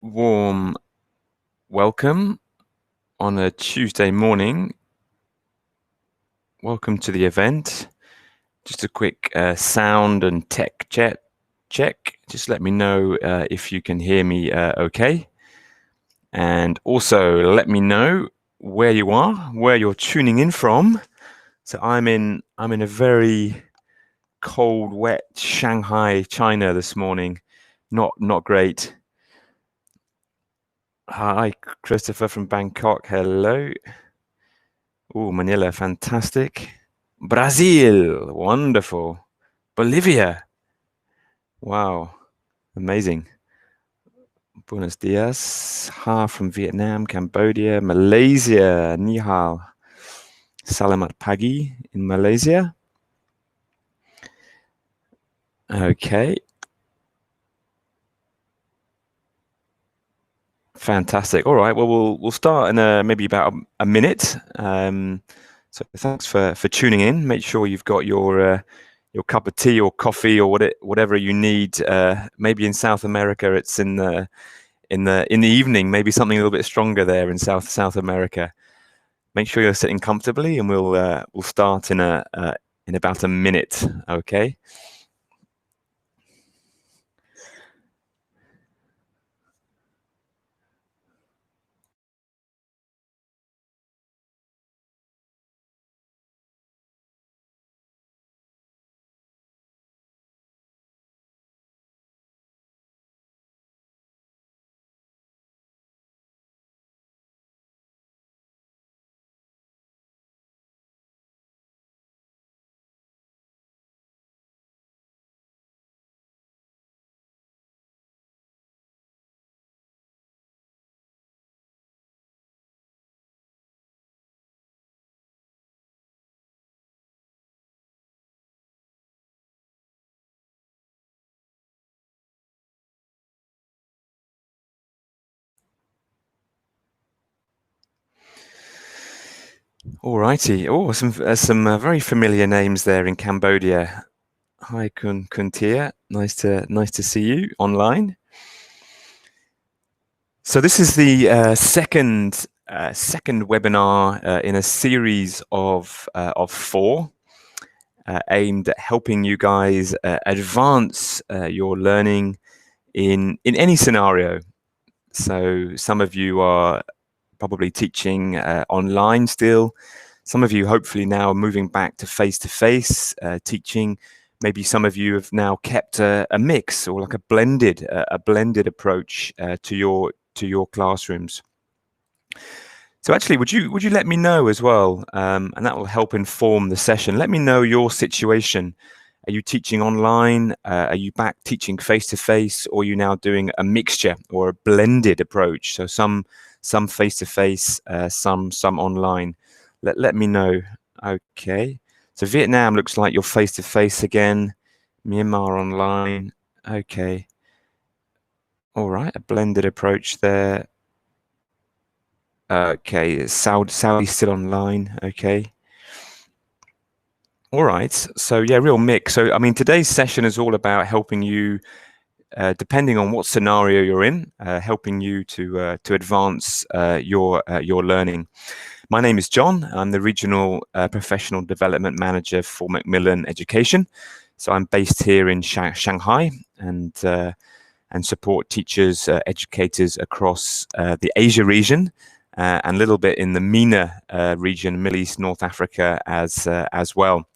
Warm welcome on a Tuesday morning. Welcome to the event. Just a quick sound and tech check. Just let me know if you can hear me okay. And also let me know where you are, where you're tuning in from. So I'm in a very cold, wet Shanghai, China this morning. Not great. Hi, Christopher from Bangkok. Hello. Oh, Manila, fantastic. Brazil, wonderful. Bolivia, wow, amazing. Buenos dias. Ha from Vietnam, Cambodia, Malaysia, Ni hao. Salamat pagi in Malaysia. Okay. Fantastic. All right. Well, we'll start in maybe about a minute. So thanks for tuning in. Make sure you've got your cup of tea or coffee or whatever you need. Maybe in South America, it's in the evening. Maybe something a little bit stronger there in South America. Make sure you're sitting comfortably, and we'll start in about a minute. Okay. All righty. Oh, some very familiar names there in Cambodia. Hi, Kun Tia. Nice to see you online. So this is the second webinar in a series of 4 aimed at helping you guys advance your learning in any scenario. So some of you are probably teaching online still. Some of you hopefully now are moving back to face-to-face teaching. Maybe some of you have now kept a mix or like a blended approach to your classrooms. So actually, would you let me know as well, and that will help inform the session. Let me know your situation. Are you teaching online? Are you back teaching face-to-face, or are you now doing a mixture or a blended approach? So some face-to-face, some online. Let me know. Okay. So Vietnam looks like you're face-to-face again. Myanmar online. Okay. All right, a blended approach there. Okay, Saudi still online. Okay. All right. So yeah, real mix. So I mean, today's session is all about helping you, depending on what scenario you're in, helping you to advance your learning. My name is John. I'm the Regional Professional Development Manager for Macmillan Education. So I'm based here in Shanghai and support teachers, educators across the Asia region and a little bit in the MENA region, Middle East, North Africa as well.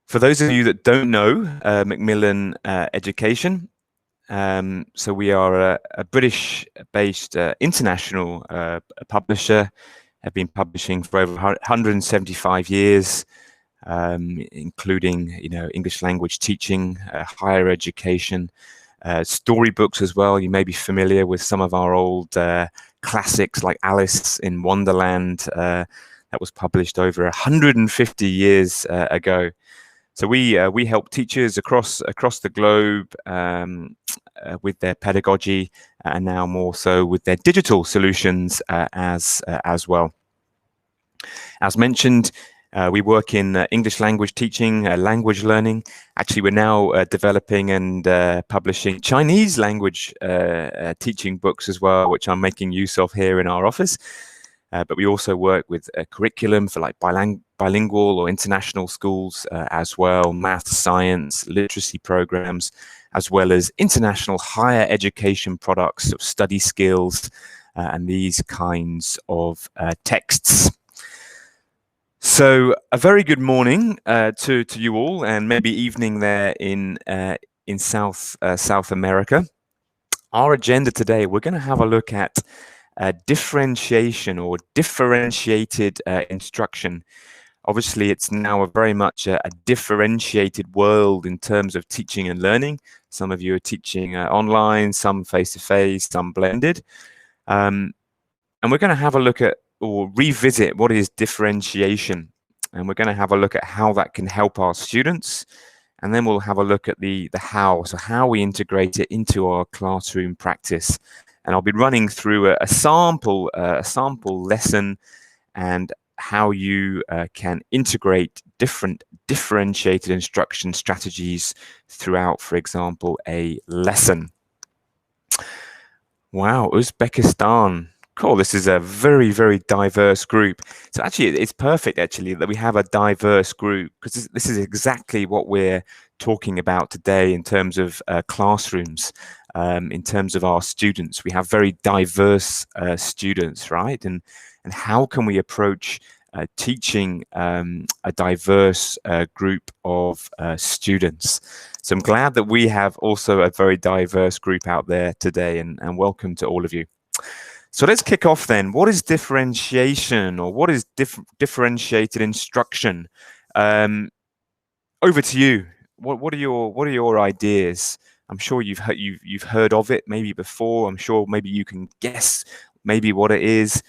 For those of you that don't know Macmillan Education, so we are a British-based international publisher. Have been publishing for over 175 years, including English language teaching, higher education, storybooks as well. You may be familiar with some of our old classics like Alice in Wonderland that was published over 150 years ago. So we help teachers across the globe with their pedagogy, and now more so with their digital solutions as well. As mentioned, We work in English language teaching, language learning. Actually, we're now developing and publishing Chinese language teaching books as well, which I'm making use of here in our office. But we also work with a curriculum for like bilingual or international schools as well, math, science, literacy programs, as well as international higher education products of study skills and these kinds of texts. So a very good morning to you all, and maybe evening there in South America. Our agenda today, we're going to have a look at differentiation or differentiated instruction. Obviously, it's now very much a differentiated world in terms of teaching and learning. Some of you are teaching online, some face-to-face, some blended. And we're going to have a look at or revisit what is differentiation. And we're going to have a look at how that can help our students. And then we'll have a look at the how, so how we integrate it into our classroom practice. And I'll be running through a sample lesson and how you can integrate different differentiated instruction strategies throughout, for example, a lesson. Wow, Uzbekistan. Cool. This is a very, very diverse group. So actually, it's perfect, actually, that we have a diverse group, because this is exactly what we're talking about today in terms of classrooms, in terms of our students. We have very diverse students, right? And how can we approach teaching a diverse group of students? So I'm glad that we have also a very diverse group out there today, and welcome to all of you. So let's kick off then. What is differentiation, or what is differentiated instruction? Over to you. What are your ideas? I'm sure you've heard of it maybe before. I'm sure maybe you can guess maybe what it is.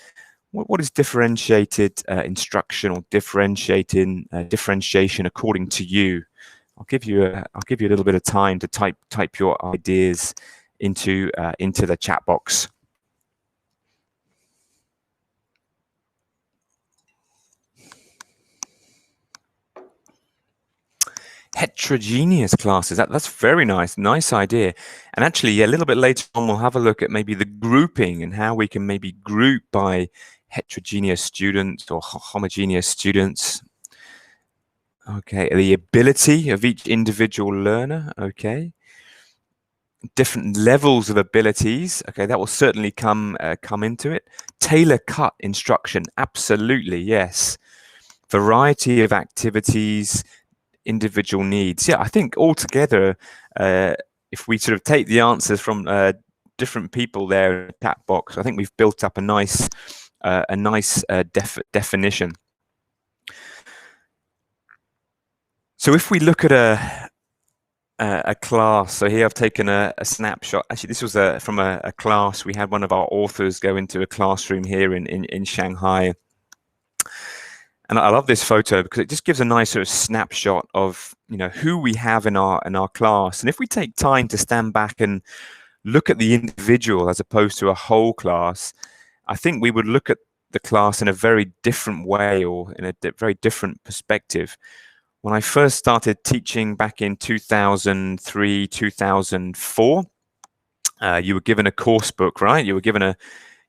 What is differentiated instruction, or differentiation according to you? I'll give you a little bit of time to type your ideas into the chat box. Heterogeneous classes. That's very nice idea. And actually, a little bit later on, we'll have a look at maybe the grouping and how we can maybe group by heterogeneous students or homogeneous students. Okay, the ability of each individual learner. Okay, different levels of abilities. Okay, that will certainly come into it. Tailor cut instruction. Absolutely, yes. Variety of activities, individual needs. Yeah, I think altogether, if we sort of take the answers from different people there in the chat box, I think we've built up a nice definition. So if we look at a class, so here I've taken a snapshot. Actually, this was from a class. We had one of our authors go into a classroom here in Shanghai. And I love this photo because it just gives a nice sort of snapshot of, you know, who we have in our class. And if we take time to stand back and look at the individual as opposed to a whole class, I think we would look at the class in a very different way, or in a very different perspective. When I first started teaching back in 2003, 2004, you were given a course book, right? You were given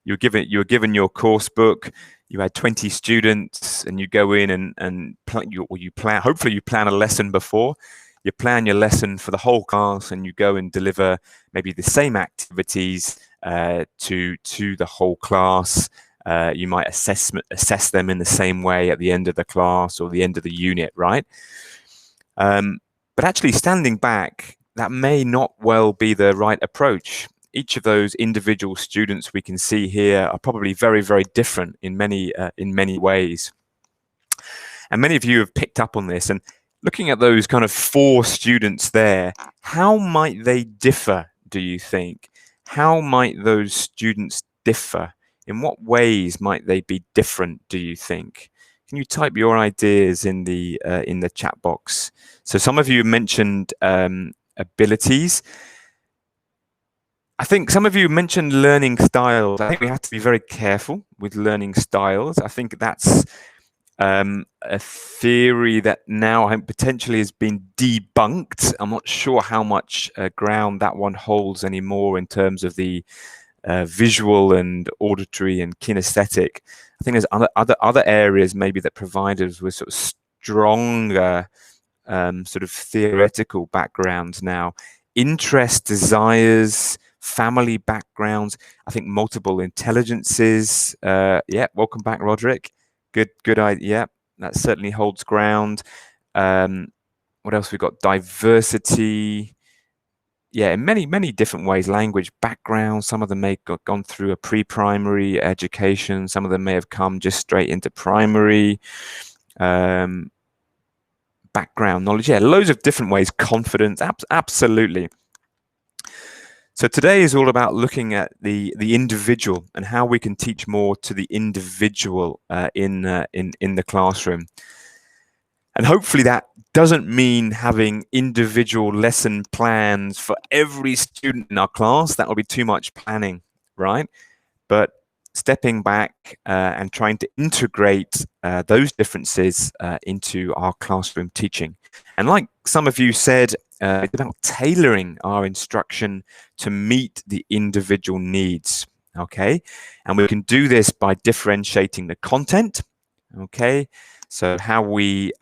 your course book. You had 20 students, and you go in and you plan. Hopefully, you plan a lesson before. You plan your lesson for the whole class, and you go and deliver maybe the same activities to the whole class. You might assess them in the same way at the end of the class or the end of the unit, right? But actually, standing back, that may not well be the right approach. Each of those individual students we can see here are probably very, very different in many ways. And many of you have picked up on this. And looking at those kind of 4 students there, how might they differ, do you think? How might those students differ? In what ways might they be different, do you think? Can you type your ideas in the chat box? So some of you mentioned abilities. I think some of you mentioned learning styles. I think we have to be very careful with learning styles. I think that's a theory that now potentially has been debunked. I'm not sure how much ground that one holds anymore in terms of the visual and auditory and kinesthetic. I think there's other areas maybe that provide us with sort of stronger sort of theoretical backgrounds now. Interest, desires, family backgrounds, I think multiple intelligences. Yeah, welcome back, Roderick. Good idea. Yeah, that certainly holds ground. What else we got? Diversity. Yeah, in many different ways. Language background. Some of them may have gone through a pre-primary education. Some of them may have come just straight into primary. Background knowledge. Yeah, loads of different ways. Confidence. Absolutely. So today is all about looking at the individual and how we can teach more to the individual in the classroom. And hopefully that doesn't mean having individual lesson plans for every student in our class. That will be too much planning, right? But stepping back and trying to integrate those differences into our classroom teaching. And like some of you said, it's about tailoring our instruction to meet the individual needs, okay? And we can do this by differentiating the content, okay? So how we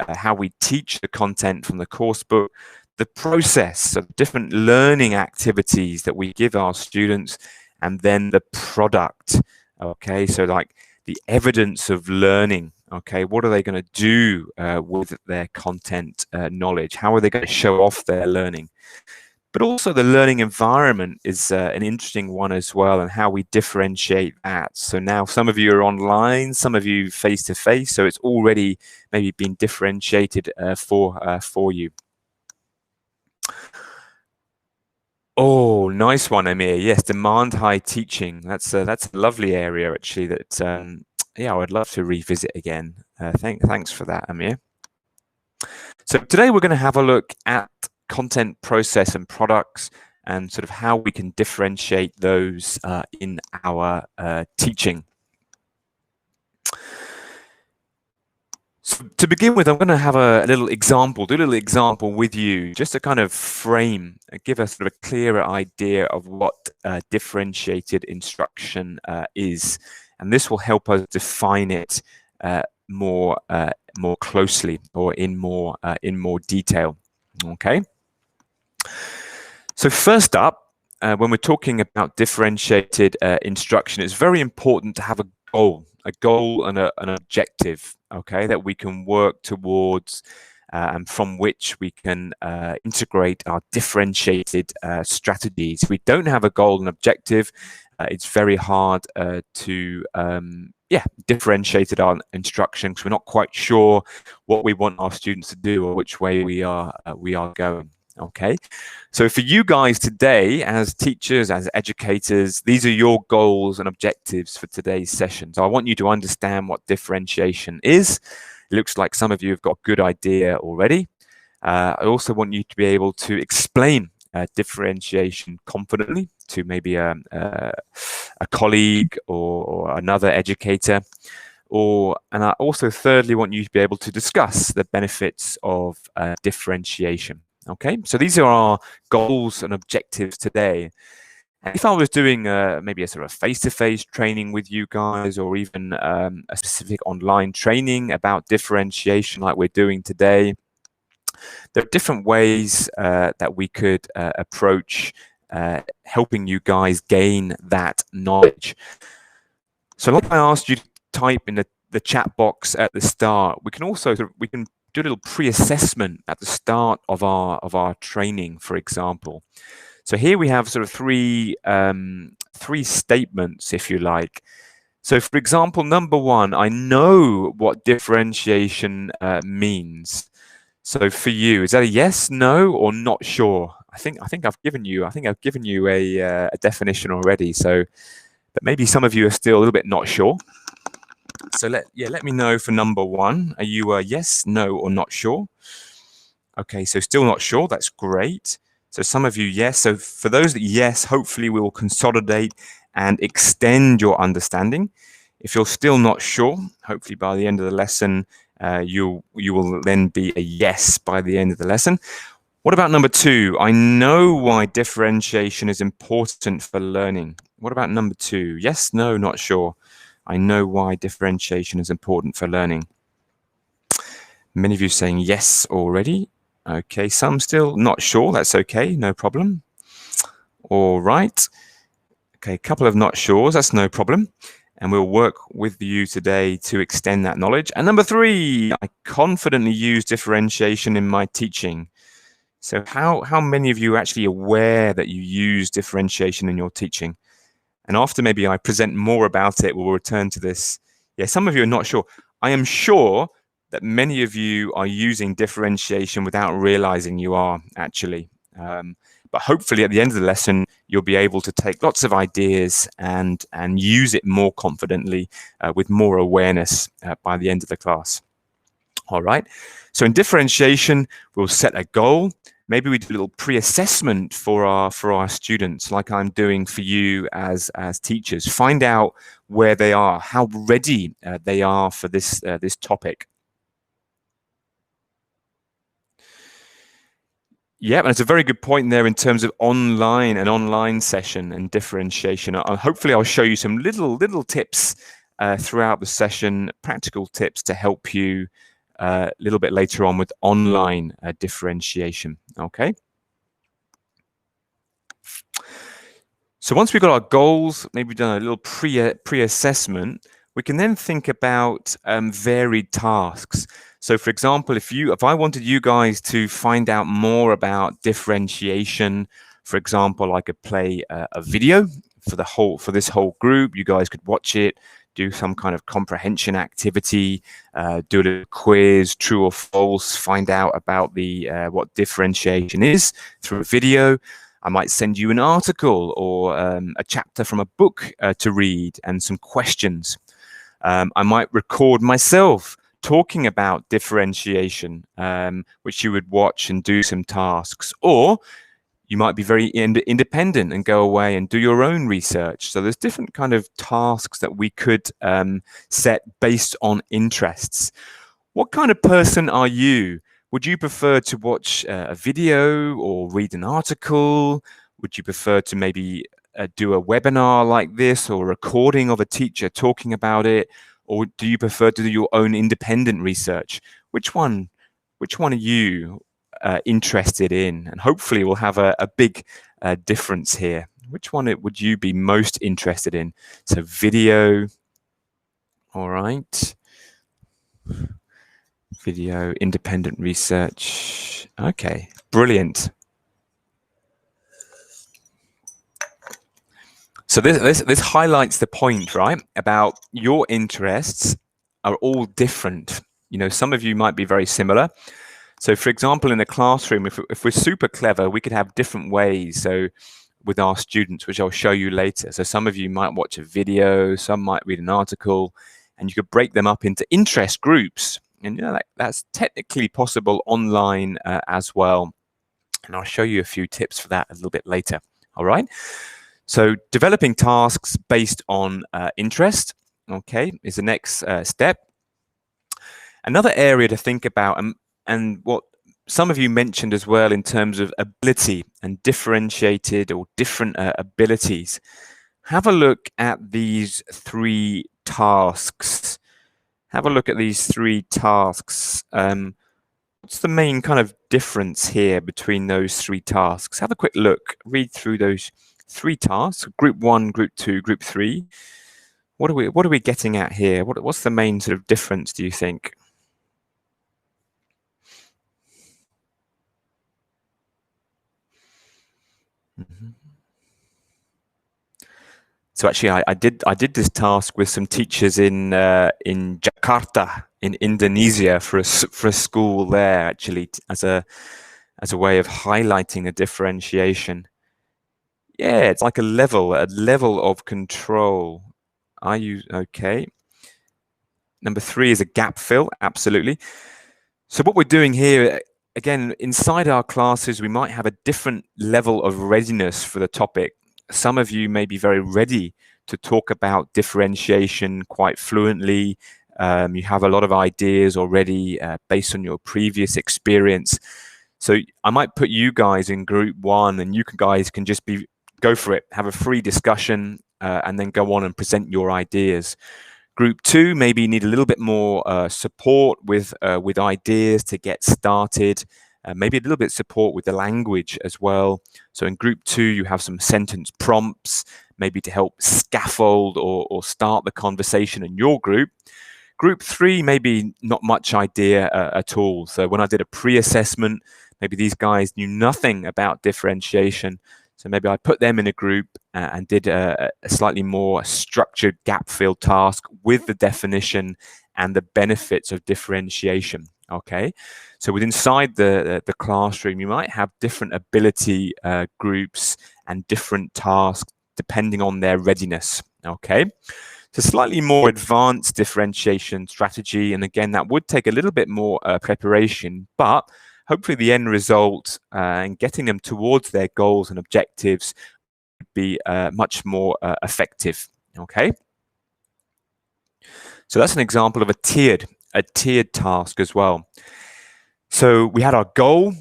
teach the content from the course book, the process of different learning activities that we give our students, and then the product, okay? So like the evidence of learning, okay? What are they going to do with their content knowledge? How are they going to show off their learning? But also the learning environment is an interesting one as well, and how we differentiate that. So now some of you are online, some of you face-to-face, so it's already maybe been differentiated for you. Oh, nice one, Amir. Yes, demand high teaching. That's a lovely area actually. That yeah, I would love to revisit again. Thanks for that, Amir. So today we're going to have a look at content, process, and products, and sort of how we can differentiate those in our teaching. So to begin with, I'm going to have a little example, do a little example with you, just to kind of frame, give us sort of a clearer idea of what differentiated instruction is, and this will help us define it more closely, or in more detail. Okay. So first up, when we're talking about differentiated instruction, it's very important to have a goal and an objective, okay, that we can work towards and from which we can integrate our differentiated strategies. If we don't have a goal and objective, it's very hard to differentiate our instruction, because we're not quite sure what we want our students to do or which way we are going. Okay, so for you guys today, as teachers, as educators, these are your goals and objectives for today's session. So I want you to understand what differentiation is. It looks like some of you have got a good idea already. I also want you to be able to explain differentiation confidently to maybe a colleague or another educator. And I also thirdly want you to be able to discuss the benefits of differentiation. Okay, so these are our goals and objectives today. And if I was doing maybe a sort of face-to-face training with you guys, or even a specific online training about differentiation like we're doing today, there are different ways that we could approach helping you guys gain that knowledge. So like I asked you to type in the chat box at the start, we can also do a little pre-assessment at the start of our training, for example. So here we have sort of three statements, if you like. So for example, number one, I know what differentiation means. So for you, is that a yes, no, or not sure? I think I've given you a definition already. So, but maybe some of you are still a little bit not sure. So let me know for number one. Are you yes, no, or not sure? Okay, so still not sure. That's great. So some of you yes. So for those that yes, hopefully we will consolidate and extend your understanding If you're still not sure, hopefully by the end of the lesson, you will then be a yes by the end of the lesson. What about number 2? I know why differentiation is important for learning. What about number 2? Yes, no, not sure. I know why differentiation is important for learning. Many of you saying yes already. Okay, some still not sure. That's okay, no problem. All right. Okay, a couple of not sures. That's no problem. And we'll work with you today to extend that knowledge. And number 3, I confidently use differentiation in my teaching. So how many of you are actually aware that you use differentiation in your teaching? And after maybe I present more about it, we'll return to this. Yeah, some of you are not sure. I am sure that many of you are using differentiation without realizing you are actually. But hopefully at the end of the lesson, you'll be able to take lots of ideas and use it more confidently with more awareness by the end of the class. All right. So in differentiation, we'll set a goal. Maybe we do a little pre-assessment for our students, like I'm doing for you as teachers. Find out where they are, how ready they are for this topic. Yeah, and it's a very good point there in terms of an online session and differentiation. Hopefully, I'll show you some little tips throughout the session, practical tips to help you a little bit later on with online differentiation. Okay. So once we've got our goals, maybe we've done a little pre-assessment, we can then think about varied tasks. So for example, if I wanted you guys to find out more about differentiation, for example, I could play a video for this whole group. You guys could watch it, do some kind of comprehension activity, do a little quiz, true or false, find out about what differentiation is through a video. I might send you an article or a chapter from a book to read and some questions. I might record myself talking about differentiation, which you would watch and do some tasks. Or you might be very independent and go away and do your own research. So there's different kind of tasks that we could set based on interests. What kind of person are you? Would you prefer to watch a video or read an article? Would you prefer to maybe do a webinar like this or a recording of a teacher talking about it? Or do you prefer to do your own independent research? Which one are you interested in? And hopefully we'll have a big difference here. Which one would you be most interested in? So video, all right. Video, independent research. Okay, brilliant. So this highlights the point, right? About your interests are all different. You know, some of you might be very similar. So for example, in a classroom, if we're super clever, we could have different ways. So with our students, which I'll show you later. So some of you might watch a video, some might read an article, and you could break them up into interest groups. And you know, that's technically possible online as well. And I'll show you a few tips for that a little bit later. All right. So developing tasks based on interest, okay, is the next step. Another area to think about, and what some of you mentioned as well in terms of ability and differentiated or different abilities. Have a look at these 3 tasks. Have a look at these 3 tasks. What's the main kind of difference here between those 3 tasks? Have a quick look, read through those 3 tasks, group 1, group 2, group 3. What are we getting at here? What's the main sort of difference, do you think? Mm-hmm. So actually, I did this task with some teachers in Jakarta, in Indonesia, for a school there, actually, as a way of highlighting the differentiation. Yeah, it's like a level of control. Are you okay? Number 3 is a gap fill, absolutely. So what we're doing here, again, inside our classes, we might have a different level of readiness for the topic. Some of you may be very ready to talk about differentiation quite fluently. You have a lot of ideas already based on your previous experience. So I might put you guys in group 1, and you guys can just go for it, have a free discussion, and then go on and present your ideas. Group 2, maybe you need a little bit more support with ideas to get started. Maybe a little bit support with the language as well. So in group 2, you have some sentence prompts, maybe to help scaffold or start the conversation in your group. Group 3, maybe not much idea at all. So when I did a pre-assessment, maybe these guys knew nothing about differentiation. So maybe I put them in a group and did a slightly more structured gap fill task with the definition and the benefits of differentiation. Okay, so inside the classroom, you might have different ability groups and different tasks depending on their readiness. Okay, so slightly more advanced differentiation strategy, and again, that would take a little bit more preparation, but hopefully the end result and getting them towards their goals and objectives would be much more effective. Okay, so that's an example of a tiered task as well. So we had our goal,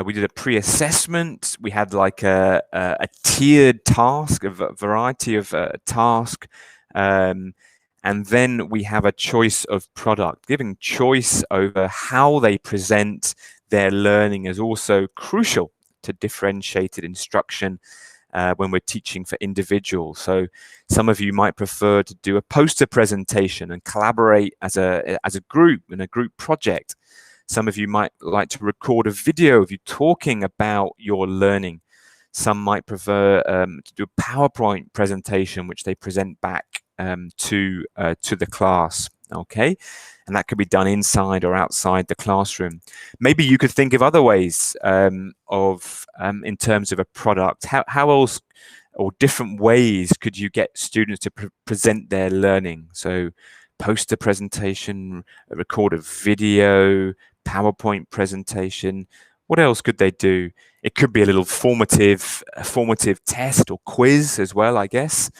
we did a pre-assessment, we had like a tiered task, a variety of task, and then we have a choice of product. Giving choice over how they present their learning is also crucial to differentiated instruction when we're teaching for individuals. So some of you might prefer to do a poster presentation and collaborate as a group in a group project. Some of you might like to record a video of you talking about your learning. Some might prefer to do a PowerPoint presentation, which they present back to the class. Okay, and that could be done inside or outside the classroom. Maybe you could think of other ways in terms of a product. How else or different ways could you get students to present their learning? So poster presentation, record a video, PowerPoint presentation. What else could they do? It could be a little formative test or quiz as well, I guess.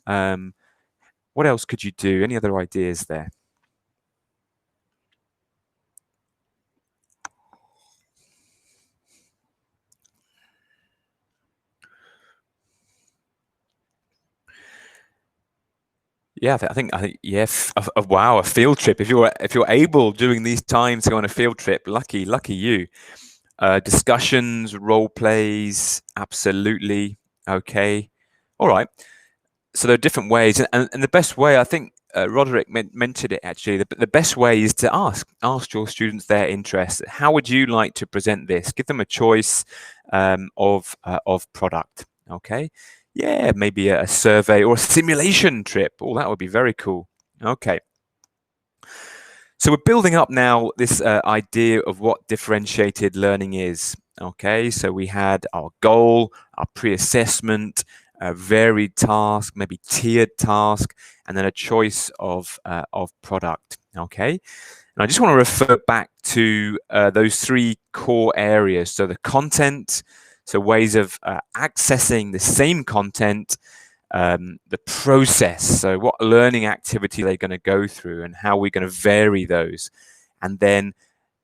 What else could you do? Any other ideas there? Yeah, I think yes. Wow, a field trip. If you're able during these times to go on a field trip, lucky you. Discussions, role plays, absolutely. Okay, all right. So there are different ways, and the best way, I think Roderick mentioned it actually. The best way is to ask your students their interests. How would you like to present this? Give them a choice of product. Okay. Yeah, maybe a survey or a simulation trip. Oh, that would be very cool. Okay. So we're building up now this idea of what differentiated learning is. Okay, so we had our goal, our pre-assessment, a varied task, maybe tiered task, and then a choice of product. Okay, and I just want to refer back to those 3 core areas. So the content, so ways of accessing the same content, the process, so what learning activity they're going to go through and how we're going to vary those, and then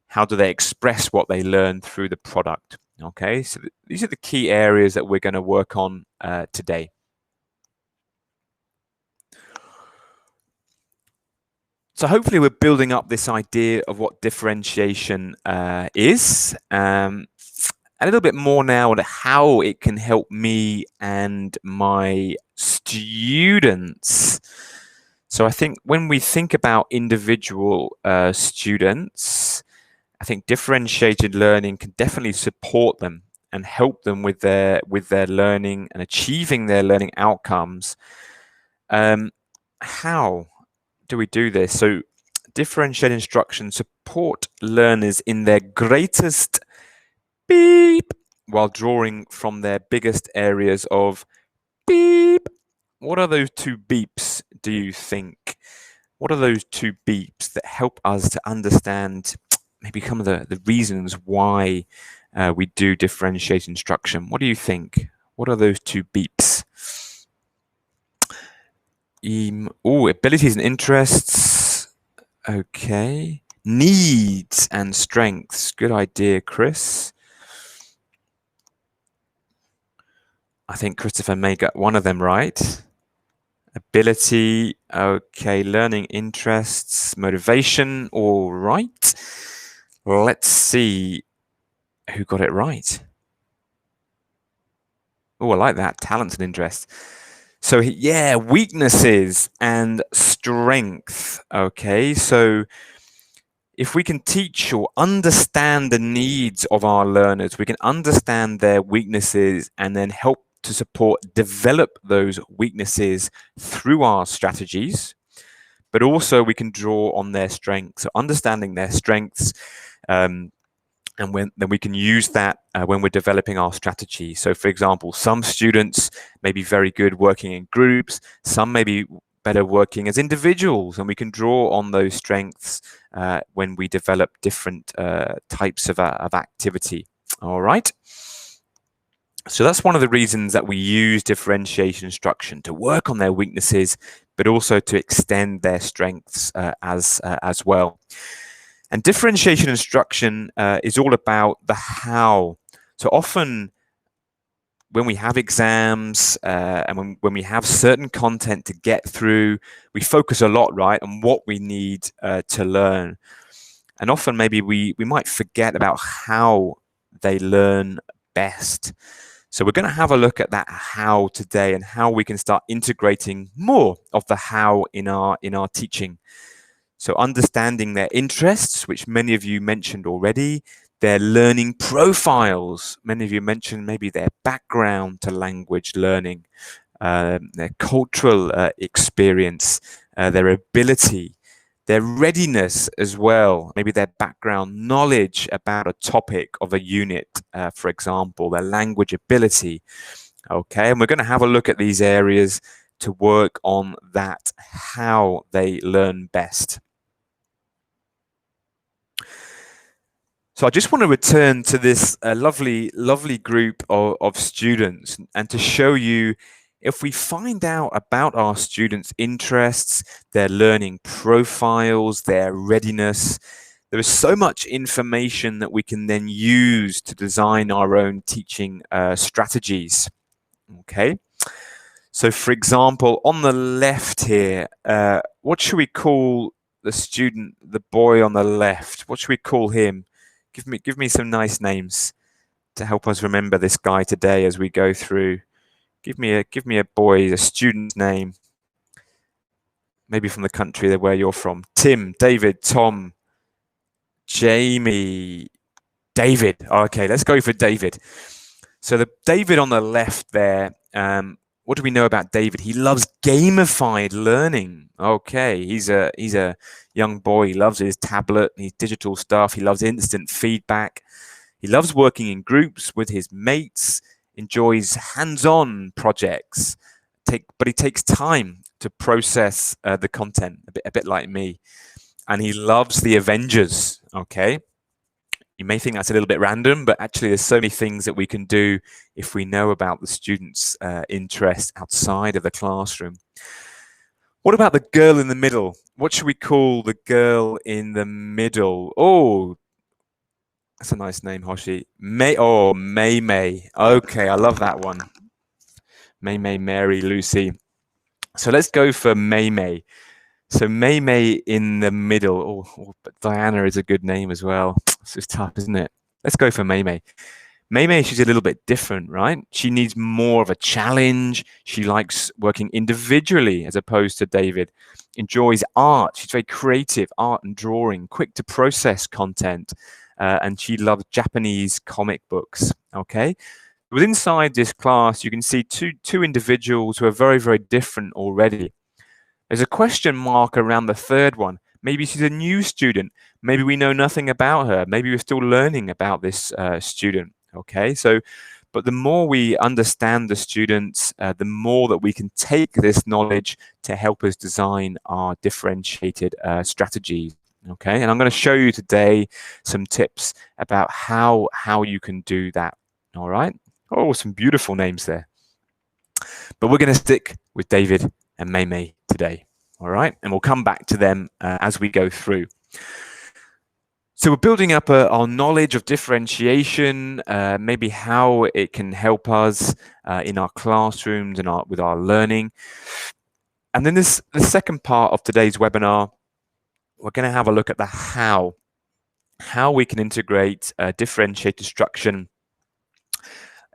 how do they express what they learn through the product. Okay, so these are the key areas that we're going to work on today. So hopefully we're building up this idea of what differentiation is. A little bit more now on how it can help me and my students. So I think when we think about individual students, I think differentiated learning can definitely support them and help them with their learning and achieving their learning outcomes. How do we do this? So differentiated instruction support learners in their greatest beep while drawing from their biggest areas of beep. What are those 2 beeps, do you think? What are those 2 beeps that help us to understand maybe some of the reasons why we do differentiate instruction? What do you think? What are those 2 beeps? Abilities and interests. Okay. Needs and strengths. Good idea, Chris. I think Christopher may get one of them right. Ability. Okay. Learning interests. Motivation. All right. Let's see who got it right. Oh, I like that. Talents and interests. So yeah, weaknesses and strength. Okay, so if we can teach or understand the needs of our learners, we can understand their weaknesses and then help to develop those weaknesses through our strategies. But also we can draw on their strengths. So understanding their strengths, and then we can use that when we're developing our strategy. So for example, some students may be very good working in groups, some may be better working as individuals, and we can draw on those strengths when we develop different types of activity. All right. So that's one of the reasons that we use differentiation instruction, to work on their weaknesses, but also to extend their strengths as well. And differentiation instruction is all about the how. So often when we have exams and when we have certain content to get through, we focus a lot, right, on what we need to learn. And often maybe we might forget about how they learn best. So we're going to have a look at that how today, and how we can start integrating more of the how in our teaching. So understanding their interests, which many of you mentioned already, their learning profiles. Many of you mentioned maybe their background to language learning, their cultural experience, their ability, their readiness as well, maybe their background knowledge about a topic of a unit, for example, their language ability. Okay, and we're going to have a look at these areas to work on that, how they learn best. So I just want to return to this lovely group of students, and to show you, if we find out about our students' interests, their learning profiles, their readiness, there is so much information that we can then use to design our own teaching strategies. Okay. So for example, on the left here, what should we call the student, the boy on the left? What should we call him? Give me some nice names to help us remember this guy today as we go through. Give me a boy, a student's name. Maybe from the country where you're from. Tim, David, Tom, Jamie, David. Okay, let's go for David. So the David on the left there, what do we know about David? He loves gamified learning. Okay, he's a young boy. He loves his tablet, his digital stuff. He loves instant feedback. He loves working in groups with his mates, enjoys hands-on projects, but he takes time to process the content, a bit like me. And he loves the Avengers, okay? You may think that's a little bit random, but actually there's so many things that we can do if we know about the students' interest outside of the classroom. What about the girl in the middle? What should we call the girl in the middle? Oh, that's a nice name, Hoshi. May May. Okay, I love that one. May, Mary, Lucy. So let's go for May. So May in the middle. Oh, but Diana is a good name as well. It's just tough, isn't it? Let's go for May. May, she's a little bit different, right? She needs more of a challenge. She likes working individually as opposed to David. Enjoys art. She's very creative, art and drawing, quick to process content. And she loves Japanese comic books, okay? But inside this class, you can see two individuals who are very, very different already. There's a question mark around the third one. Maybe she's a new student. Maybe we know nothing about her. Maybe we're still learning about this student. Okay, but the more we understand the students, the more that we can take this knowledge to help us design our differentiated strategies. Okay, and I'm going to show you today some tips about how you can do that. All right. Oh, some beautiful names there. But we're going to stick with David and May today. All right, and we'll come back to them as we go through. So we're building up our knowledge of differentiation, maybe how it can help us in our classrooms and with our learning. And then the second part of today's webinar, we're going to have a look at the how we can integrate differentiated instruction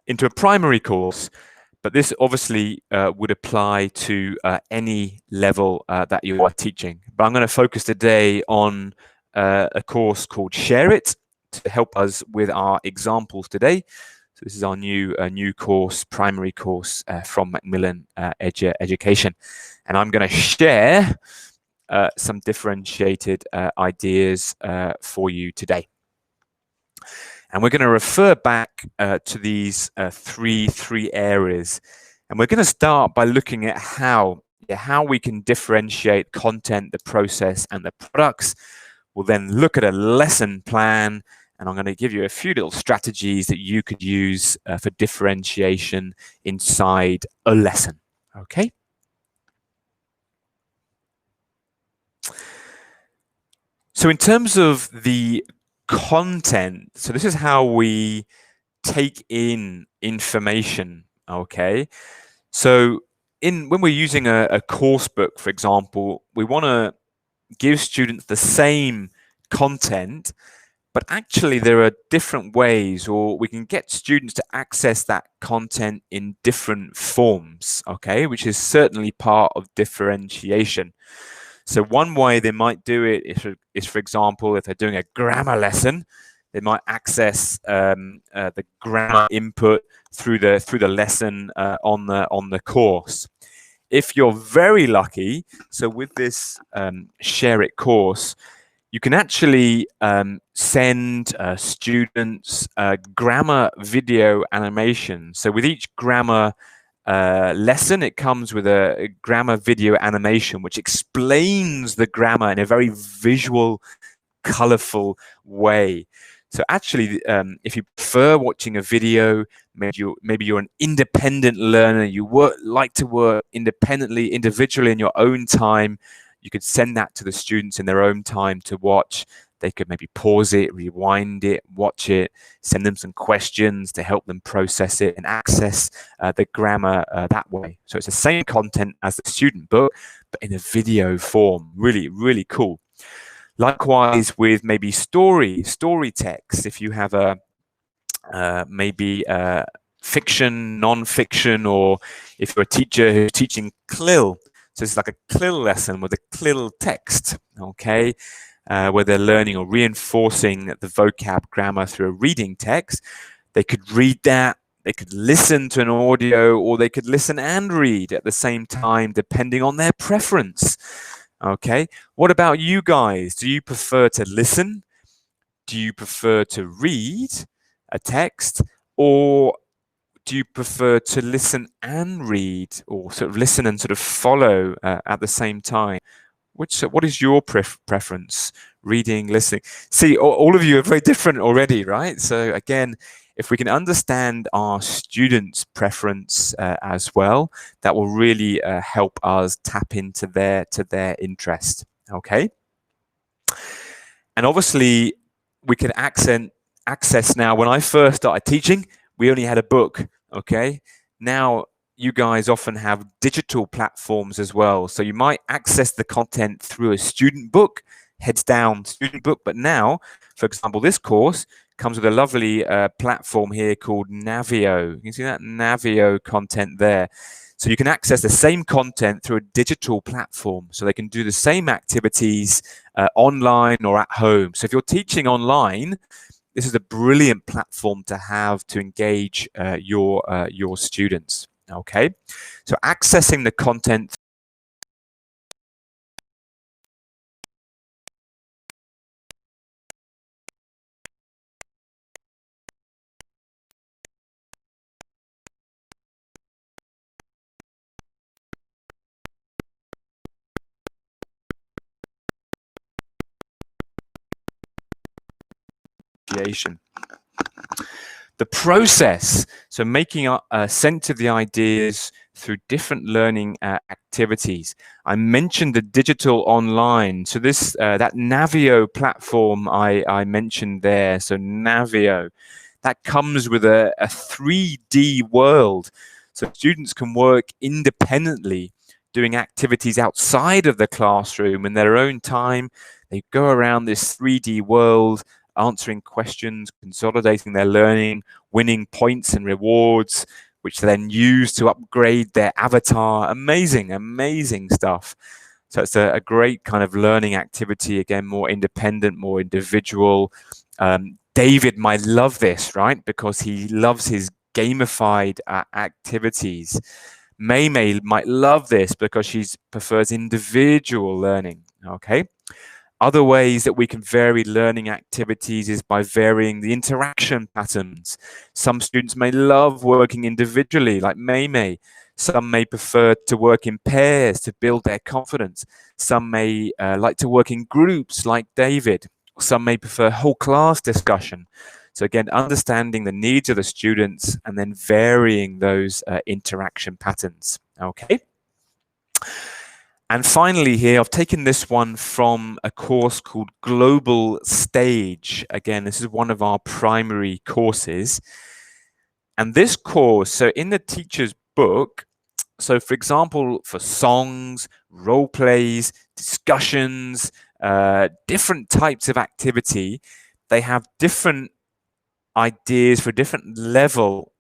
into a primary course. But this obviously would apply to any level that you are teaching. But I'm going to focus today on a course called Share It to help us with our examples today. So this is our new course, primary course from Macmillan Education. And I'm going to share some differentiated ideas for you today. And we're going to refer back to these three areas. And we're going to start by looking at how we can differentiate content, the process, and the products. We'll then look at a lesson plan, and I'm going to give you a few little strategies that you could use for differentiation inside a lesson. Okay? So in terms of the content, so this is how we take in information. Okay, so when we're using a course book, for example, we want to give students the same content, but actually there are different ways, or we can get students to access that content in different forms, okay, which is certainly part of differentiation. So one way they might do it is, for example, if they're doing a grammar lesson, they might access the grammar input through the lesson on the course. If you're very lucky, so with this Share It course, you can actually send students grammar video animation. So with each grammar lesson, it comes with a grammar video animation which explains the grammar in a very visual, colorful way. So actually, if you prefer watching a video, maybe you're an independent learner, you like to work independently, individually in your own time, you could send that to the students in their own time to watch. They could maybe pause it, rewind it, watch it, send them some questions to help them process it and access the grammar that way. So it's the same content as the student book, but in a video form. Really, really cool. Likewise with maybe story text. If you have maybe fiction, non-fiction, or if you're a teacher who's teaching CLIL, so it's like a CLIL lesson with a CLIL text, okay, where they're learning or reinforcing the vocab grammar through a reading text. They could read that, they could listen to an audio, or they could listen and read at the same time, depending on their preference. Okay, what about you guys? Do you prefer to listen? Do you prefer to read a text, or do you prefer to listen and read, or sort of listen and sort of follow at the same time? What is your preference? Reading, listening? See, all of you are very different already, right? So again, if we can understand our students' preference as well, that will really help us tap into their interest. Okay. And obviously, we can access now. When I first started teaching, we only had a book. Okay. Now you guys often have digital platforms as well. So you might access the content through a student book, heads down student book. But now, for example, this course comes with a lovely platform here called Navio. You can see that Navio content there. So you can access the same content through a digital platform. So they can do the same activities online or at home. So if you're teaching online, this is a brilliant platform to have to engage your students. Okay, so accessing the content creation. The process, so making sense of the ideas through different learning activities. I mentioned the digital online. So this that Navio platform I mentioned there. So Navio, that comes with a 3D world. So students can work independently, doing activities outside of the classroom in their own time. They go around this 3D world, answering questions, consolidating their learning, winning points and rewards, which they then use to upgrade their avatar. Amazing, amazing stuff. So it's a great kind of learning activity, again, more independent, more individual. David might love this, right? Because he loves his gamified activities. May might love this because she prefers individual learning, okay? Other ways that we can vary learning activities is by varying the interaction patterns. Some students may love working individually, like May. Some may prefer to work in pairs to build their confidence. Some may like to work in groups, like David. Some may prefer whole class discussion. So again, understanding the needs of the students and then varying those interaction patterns, okay? And finally here, I've taken this one from a course called Global Stage. Again, this is one of our primary courses. And this course, so in the teacher's book, so for example, for songs, role plays, discussions, different types of activity, they have different ideas for different level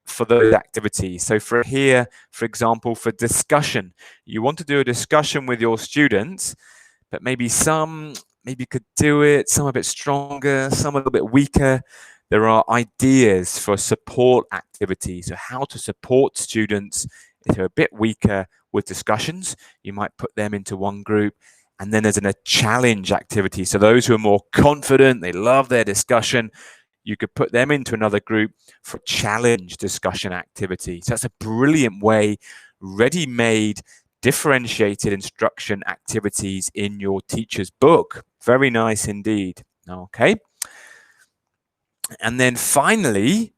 for those activities. So for here, for example, for discussion, you want to do a discussion with your students, but maybe some could do it, some a bit stronger, some a little bit weaker. There are ideas for support activities, so how to support students if they're a bit weaker with discussions. You might put them into one group. And then there's a challenge activity. So those who are more confident, they love their discussion, you could put them into another group for challenge discussion activity. So that's a brilliant way, ready-made, differentiated instruction activities in your teacher's book. Very nice indeed. Okay. And then finally,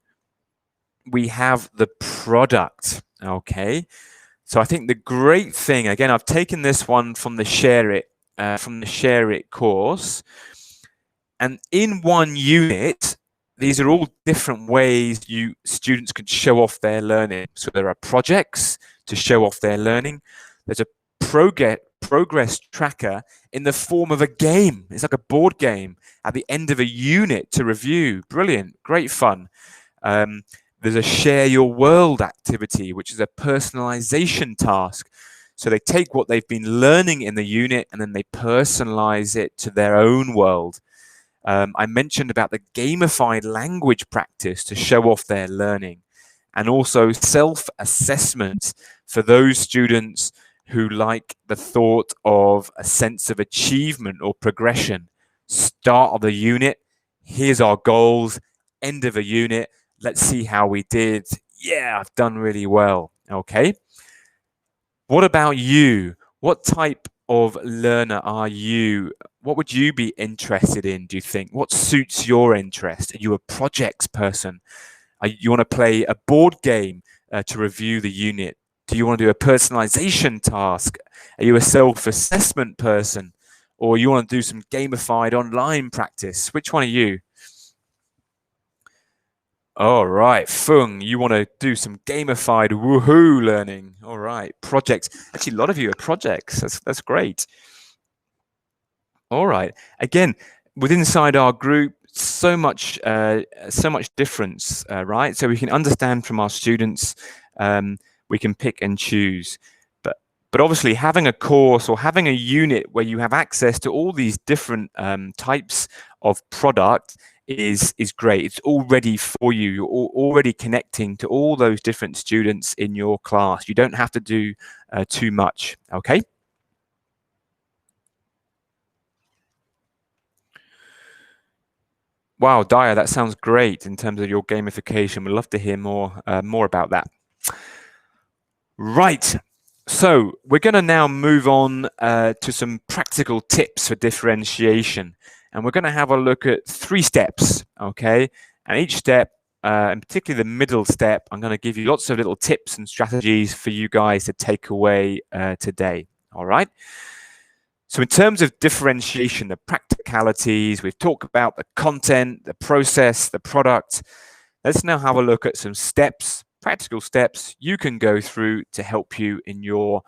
we have the product. Okay. So I think the great thing, again, I've taken this one from the Share It course. And in one unit, these are all different ways students can show off their learning. So there are projects to show off their learning. There's a progress tracker in the form of a game. It's like a board game at the end of a unit to review. Brilliant, great fun. There's a share your world activity, which is a personalization task. So they take what they've been learning in the unit and then they personalize it to their own world. I mentioned about the gamified language practice to show off their learning, and also self-assessment for those students who like the thought of a sense of achievement or progression. Start of the unit, here's our goals, end of a unit, let's see how we did. Yeah, I've done really well. Okay. What about you? What type of learner are you? What would you be interested in, do you think? What suits your interest? Are you a projects person? You want to play a board game to review the unit? Do you want to do a personalization task? Are you a self-assessment person? Or you want to do some gamified online practice? Which one are you? All right, Fung, you want to do some gamified woohoo learning. All right, projects. Actually, a lot of you are projects. That's great. All right. Again, inside our group, so much difference, right? So we can understand from our students. We can pick and choose. But obviously, having a course or having a unit where you have access to all these different types of product is great. It's all ready for you. You're already connecting to all those different students in your class. You don't have to do too much. Okay. Wow, Daya, that sounds great in terms of your gamification. We'd love to hear more about that. Right. So we're going to now move on to some practical tips for differentiation. And we're going to have a look at 3 steps, okay? And each step and particularly the middle step, I'm going to give you lots of little tips and strategies for you guys to take away today. All right. So in terms of differentiation, the practicalities, we've talked about the content, the process, the product. Let's now have a look at some steps, practical steps you can go through to help you in your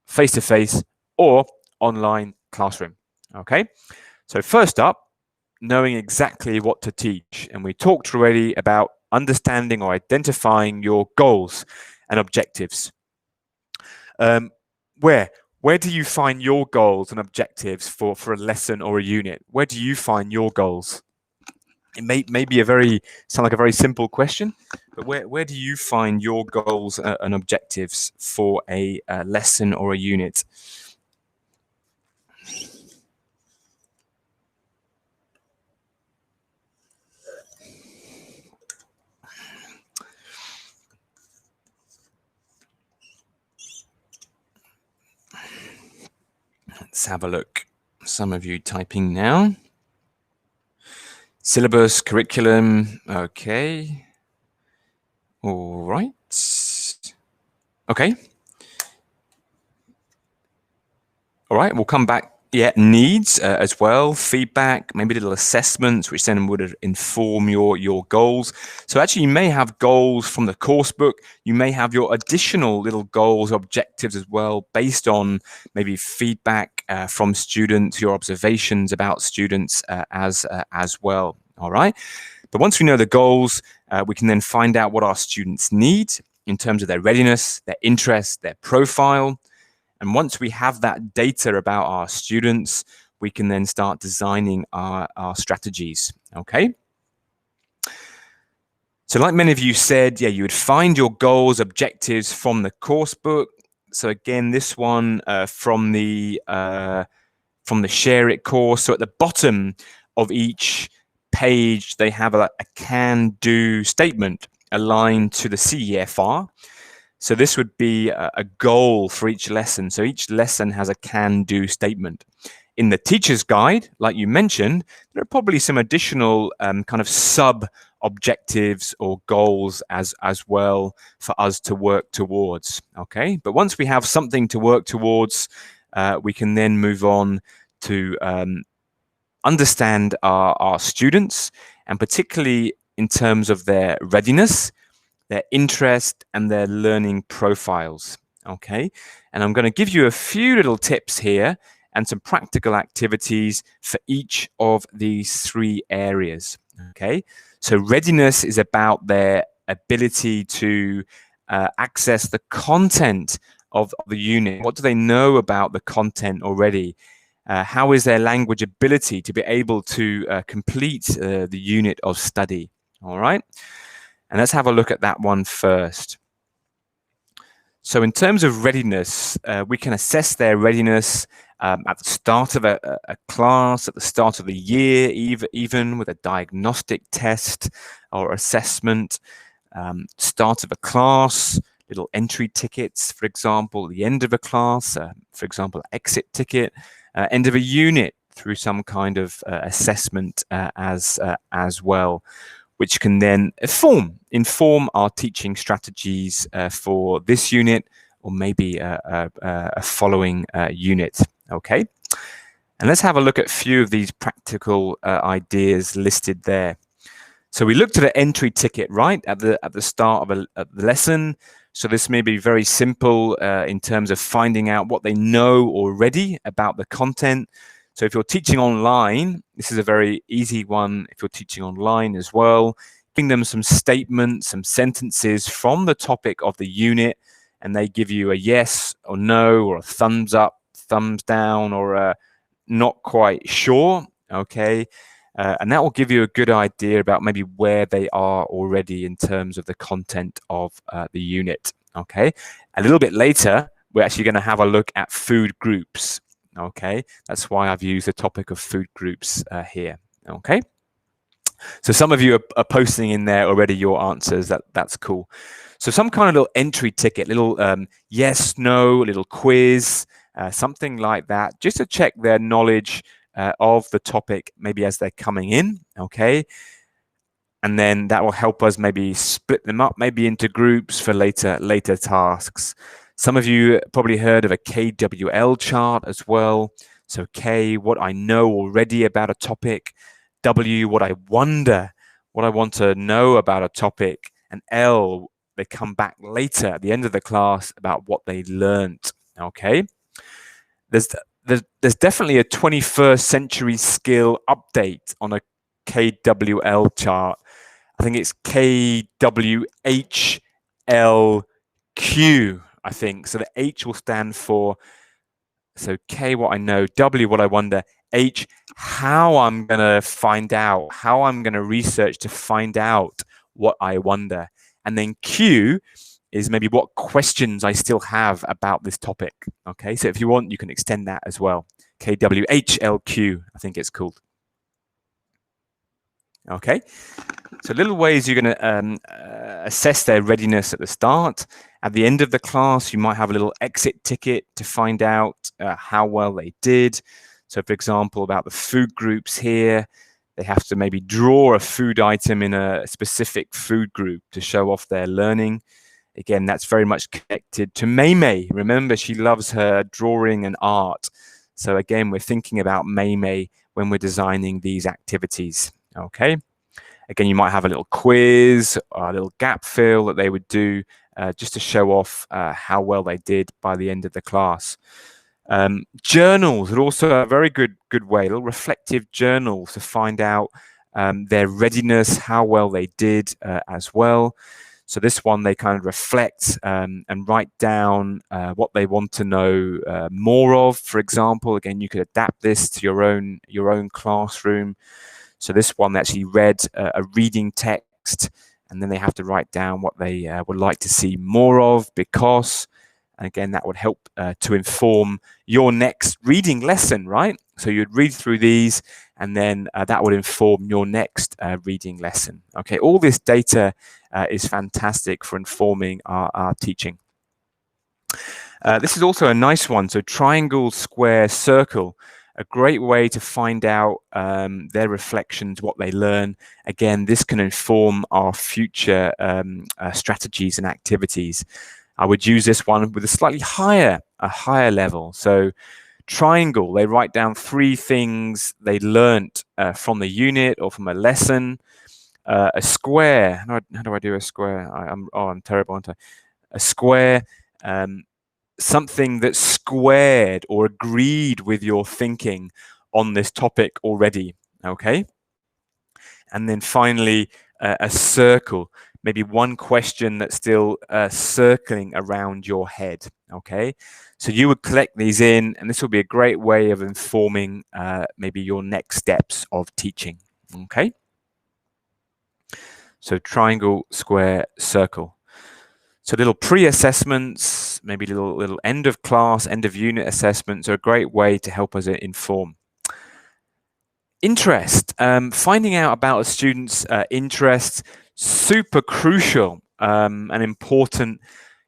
face-to-face or online classroom. Okay. So first up, knowing exactly what to teach. And we talked already about understanding or identifying your goals and objectives. Where do you find your goals and objectives for a lesson or a unit? Where do you find your goals? It may sound like a very simple question, but where do you find your goals and objectives for a lesson or a unit? Let's have a look. Some of you typing now. Syllabus, curriculum, okay. All right. Okay. All right, we'll come back. Yeah, needs as well, feedback, maybe little assessments, which then would inform your goals. So actually, you may have goals from the course book. You may have your additional little goals, objectives as well, based on maybe feedback from students, your observations about students as well. All right. But once we know the goals, we can then find out what our students need in terms of their readiness, their interest, their profile. And once we have that data about our students, we can then start designing our strategies, okay? So like many of you said, yeah, you would find your goals, objectives from the course book. So again, this one from the Share It course. So at the bottom of each page, they have a can-do statement aligned to the CEFR. So this would be a goal for each lesson. So each lesson has a can-do statement. In the teacher's guide, like you mentioned, there are probably some additional kind of sub-objectives or goals as well for us to work towards, okay? But once we have something to work towards, we can then move on to understand our students, and particularly in terms of their readiness, their interest, and their learning profiles, okay? And I'm going to give you a few little tips here and some practical activities for each of these three areas, okay? So readiness is about their ability to access the content of the unit. What do they know about the content already? How is their language ability to be able to complete the unit of study, all right? And let's have a look at that one first. So in terms of readiness, we can assess their readiness at the start of a class, at the start of the year, even with a diagnostic test or assessment. Start of a class, little entry tickets, for example, the end of a class, for example, exit ticket, end of a unit through some kind of assessment as well, which can then inform our teaching strategies for this unit or maybe a following unit, okay? And let's have a look at a few of these practical ideas listed there. So we looked at an entry ticket, right, at the start of the lesson. So this may be very simple in terms of finding out what they know already about the content. So if you're teaching online, this is a very easy one. If you're teaching online as well, giving them some statements, some sentences from the topic of the unit, and they give you a yes or no, or a thumbs up, thumbs down, or a not quite sure, okay? And that will give you a good idea about maybe where they are already in terms of the content of the unit, okay? A little bit later, we're actually going to have a look at food groups. Okay, that's why I've used the topic of food groups here. Okay, so some of you are posting in there already your answers. That's cool. So some kind of little entry ticket, little yes, no, little quiz, something like that, just to check their knowledge of the topic, maybe as they're coming in. Okay, And then that will help us maybe split them up, maybe into groups for later tasks. Some of you probably heard of a KWL chart as well. So K, what I know already about a topic. W, what I wonder, what I want to know about a topic. And L, they come back later at the end of the class about what they learned. Okay. There's definitely a 21st century skill update on a KWL chart. I think it's KWHLQ, I think. So the H will stand for, so K, what I know, W, what I wonder, H, how I'm going to find out, how I'm going to research to find out what I wonder. And then Q is maybe what questions I still have about this topic. Okay, so if you want, you can extend that as well. KWHLQ, I think it's called. Okay, so little ways you're going to assess their readiness at the start. At the end of the class, you might have a little exit ticket to find out how well they did. So for example, about the food groups here, they have to maybe draw a food item in a specific food group to show off their learning. Again, that's very much connected to May. Remember, she loves her drawing and art. So again, we're thinking about May when we're designing these activities. Okay. Again, you might have a little quiz, or a little gap fill that they would do just to show off how well they did by the end of the class. Journals are also a very good way, little reflective journals to find out their readiness, how well they did as well. So this one, they kind of reflect and write down what they want to know more of. For example, again, you could adapt this to your own classroom. So this one, they actually read a reading text, and then they have to write down what they would like to see more of, because, and again, that would help to inform your next reading lesson, right? So you'd read through these, and then that would inform your next reading lesson. Okay, all this data is fantastic for informing our teaching. This is also a nice one. So triangle, square, circle. A great way to find out their reflections, what they learn. Again, this can inform our future strategies and activities. I would use this one with a slightly higher level. So triangle, they write down 3 things they learnt from the unit or from a lesson. A square, how do I do a square? I'm terrible, aren't I? A square, something that squared or agreed with your thinking on this topic already, okay? And then finally, a circle, maybe one question that's still circling around your head, okay? So you would collect these in, and this will be a great way of informing maybe your next steps of teaching, okay? So triangle, square, circle. So little pre-assessments, maybe little end of class, end of unit assessments are a great way to help us inform. Interest, finding out about a student's interests, super crucial and important.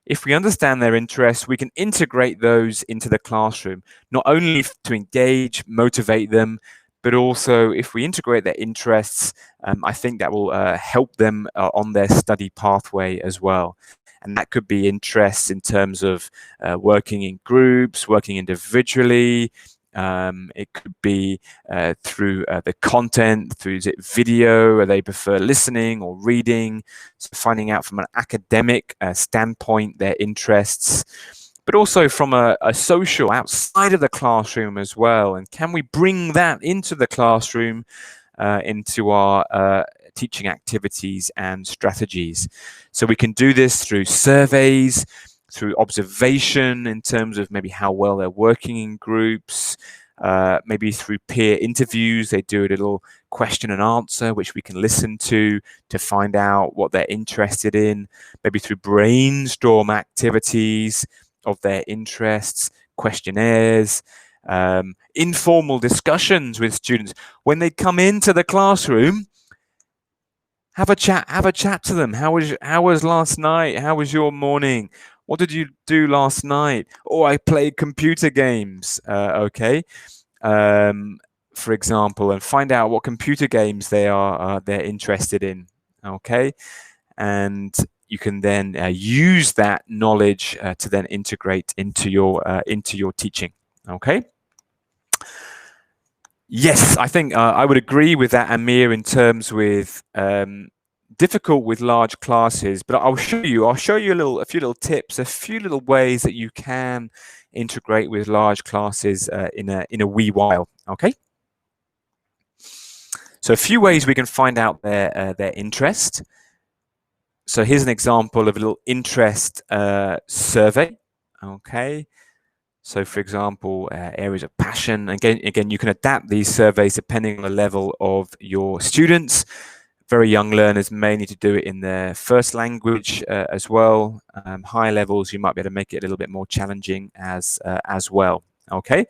If we understand their interests, we can integrate those into the classroom, not only to engage, motivate them, but also if we integrate their interests, I think that will help them on their study pathway as well. And that could be interests in terms of working in groups, working individually. It could be through the content, through video, or they prefer listening or reading. So finding out from an academic standpoint their interests, but also from a social, outside of the classroom as well. And can we bring that into the classroom, into our teaching activities and strategies? So we can do this through surveys, through observation in terms of maybe how well they're working in groups, maybe through peer interviews. They do a little question and answer, which we can listen to find out what they're interested in, maybe through brainstorm activities of their interests, questionnaires, informal discussions with students. When they come into the classroom, have a chat to them. How was last night? How was your morning? What did you do last night? Oh, I played computer games. Okay, for example, and find out what computer games they're interested in. okay? And you can then use that knowledge to then integrate into your teaching, okay? Yes, I think I would agree with that, Amir, in terms with difficult with large classes, but I'll show you a few little tips, a few little ways that you can integrate with large classes in a wee while, okay? So a few ways we can find out their interest. So here's an example of a little interest survey, okay? So for example, areas of passion. Again, you can adapt these surveys depending on the level of your students. Very young learners may need to do it in their first language as well. Higher levels, you might be able to make it a little bit more challenging as well. Okay.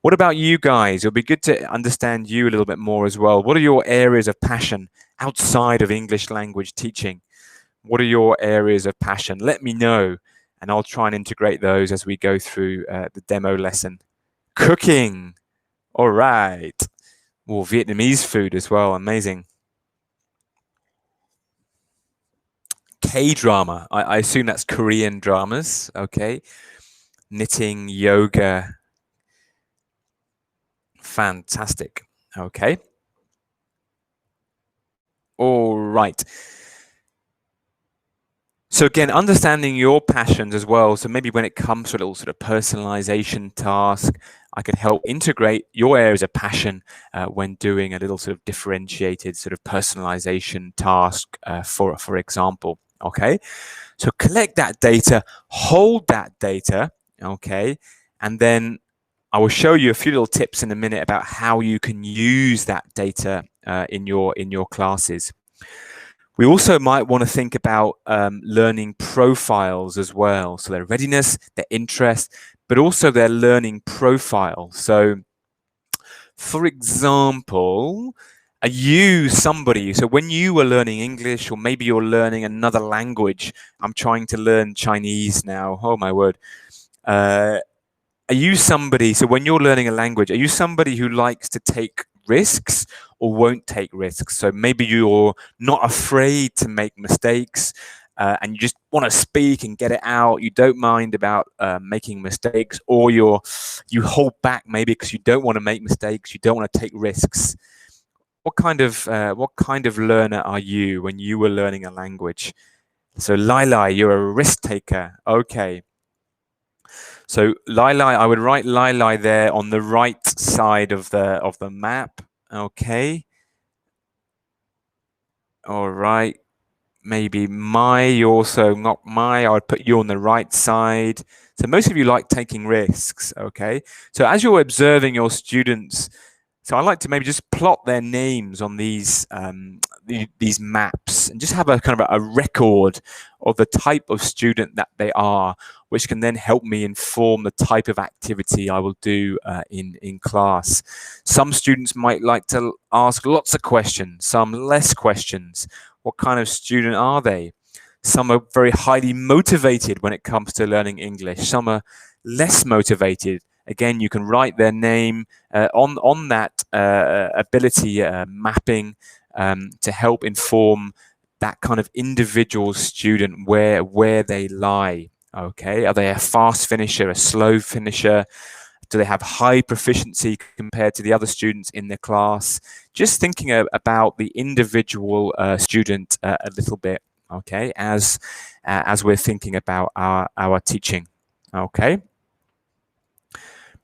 What about you guys? It'll be good to understand you a little bit more as well. What are your areas of passion outside of English language teaching? What are your areas of passion? Let me know, and I'll try and integrate those as we go through the demo lesson. Cooking. All right. Well, Vietnamese food as well. Amazing. K-drama. I assume that's Korean dramas. Okay. Knitting, yoga. Fantastic. Okay. All right. So again, understanding your passions as well. So maybe when it comes to a little sort of personalization task, I could help integrate your areas of passion when doing a little sort of differentiated sort of personalization task, for example. Okay. So collect that data, hold that data. Okay. And then I will show you a few little tips in a minute about how you can use that data in your classes. We also might want to think about learning profiles as well. So their readiness, their interest, but also their learning profile. So for example, are you somebody, so when you were learning English, or maybe you're learning another language, I'm trying to learn Chinese now, oh my word. Are you somebody, so when you're learning a language, are you somebody who likes to take risks or won't take risks? So maybe you're not afraid to make mistakes and you just want to speak and get it out. You don't mind about making mistakes, or you hold back maybe because you don't want to make mistakes. You don't want to take risks. What kind of learner are you when you were learning a language? So Lai, you're a risk taker. Okay. So Lai, I would write Lai there on the right side of the map. Okay. All right. Maybe Mai, also not Mai. I would put you on the right side. So most of you like taking risks. Okay. So as you're observing your students, so I like to maybe just plot their names on these maps and just have a kind of a record of the type of student that they are, which can then help me inform the type of activity I will do in class. Some students might like to ask lots of questions, some less questions. What kind of student are they? Some are very highly motivated when it comes to learning English. Some are less motivated. Again, you can write their name on that ability mapping to help inform that kind of individual student where they lie. Okay, are they a fast finisher, a slow finisher? Do they have high proficiency compared to the other students in their class? Just thinking about the individual student a little bit. Okay, as we're thinking about our teaching. Okay.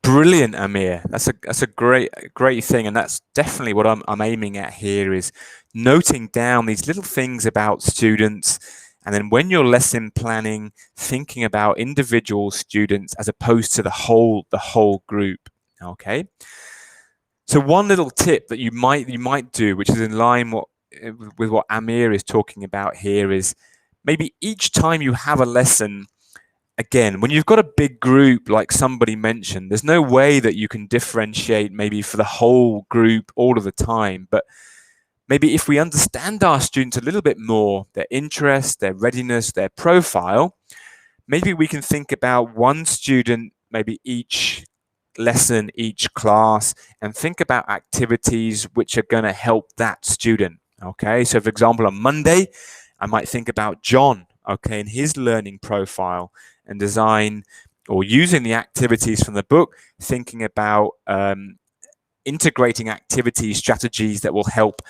Brilliant, Amir. That's a great thing, and that's definitely what I'm aiming at here, is noting down these little things about students, and then when you're lesson planning, thinking about individual students as opposed to the whole group. Okay. So one little tip that you might do, which is in line with what Amir is talking about here, is maybe each time you have a lesson. Again, when you've got a big group, like somebody mentioned, there's no way that you can differentiate maybe for the whole group all of the time. But maybe if we understand our students a little bit more, their interest, their readiness, their profile, maybe we can think about one student, maybe each lesson, each class, and think about activities which are going to help that student. Okay, so for example, on Monday, I might think about John, okay, and his learning profile and design, or using the activities from the book, thinking about integrating activity strategies that will help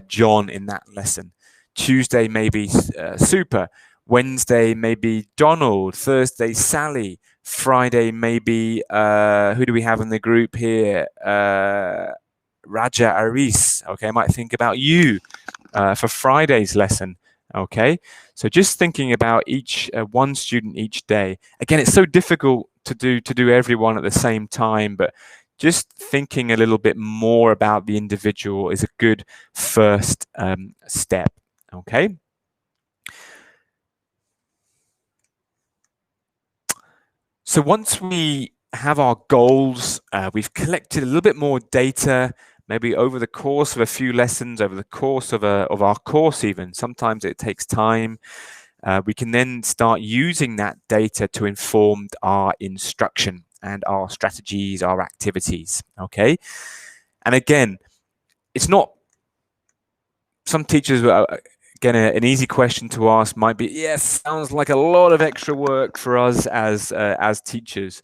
John in that lesson. Tuesday, maybe Super. Wednesday, maybe Donald. Thursday, Sally. Friday, maybe, who do we have in the group here? Raja Aris. Okay, I might think about you for Friday's lesson. Okay, so just thinking about each one student each day. Again, it's so difficult to do everyone at the same time, but just thinking a little bit more about the individual is a good first step. Okay. So once we have our goals, we've collected a little bit more data, maybe over the course of a few lessons, over the course of our course even. Sometimes it takes time. We can then start using that data to inform our instruction and our strategies, our activities, okay? And again, it's not, some teachers, again, an easy question to ask might be, yes, sounds like a lot of extra work for us as teachers.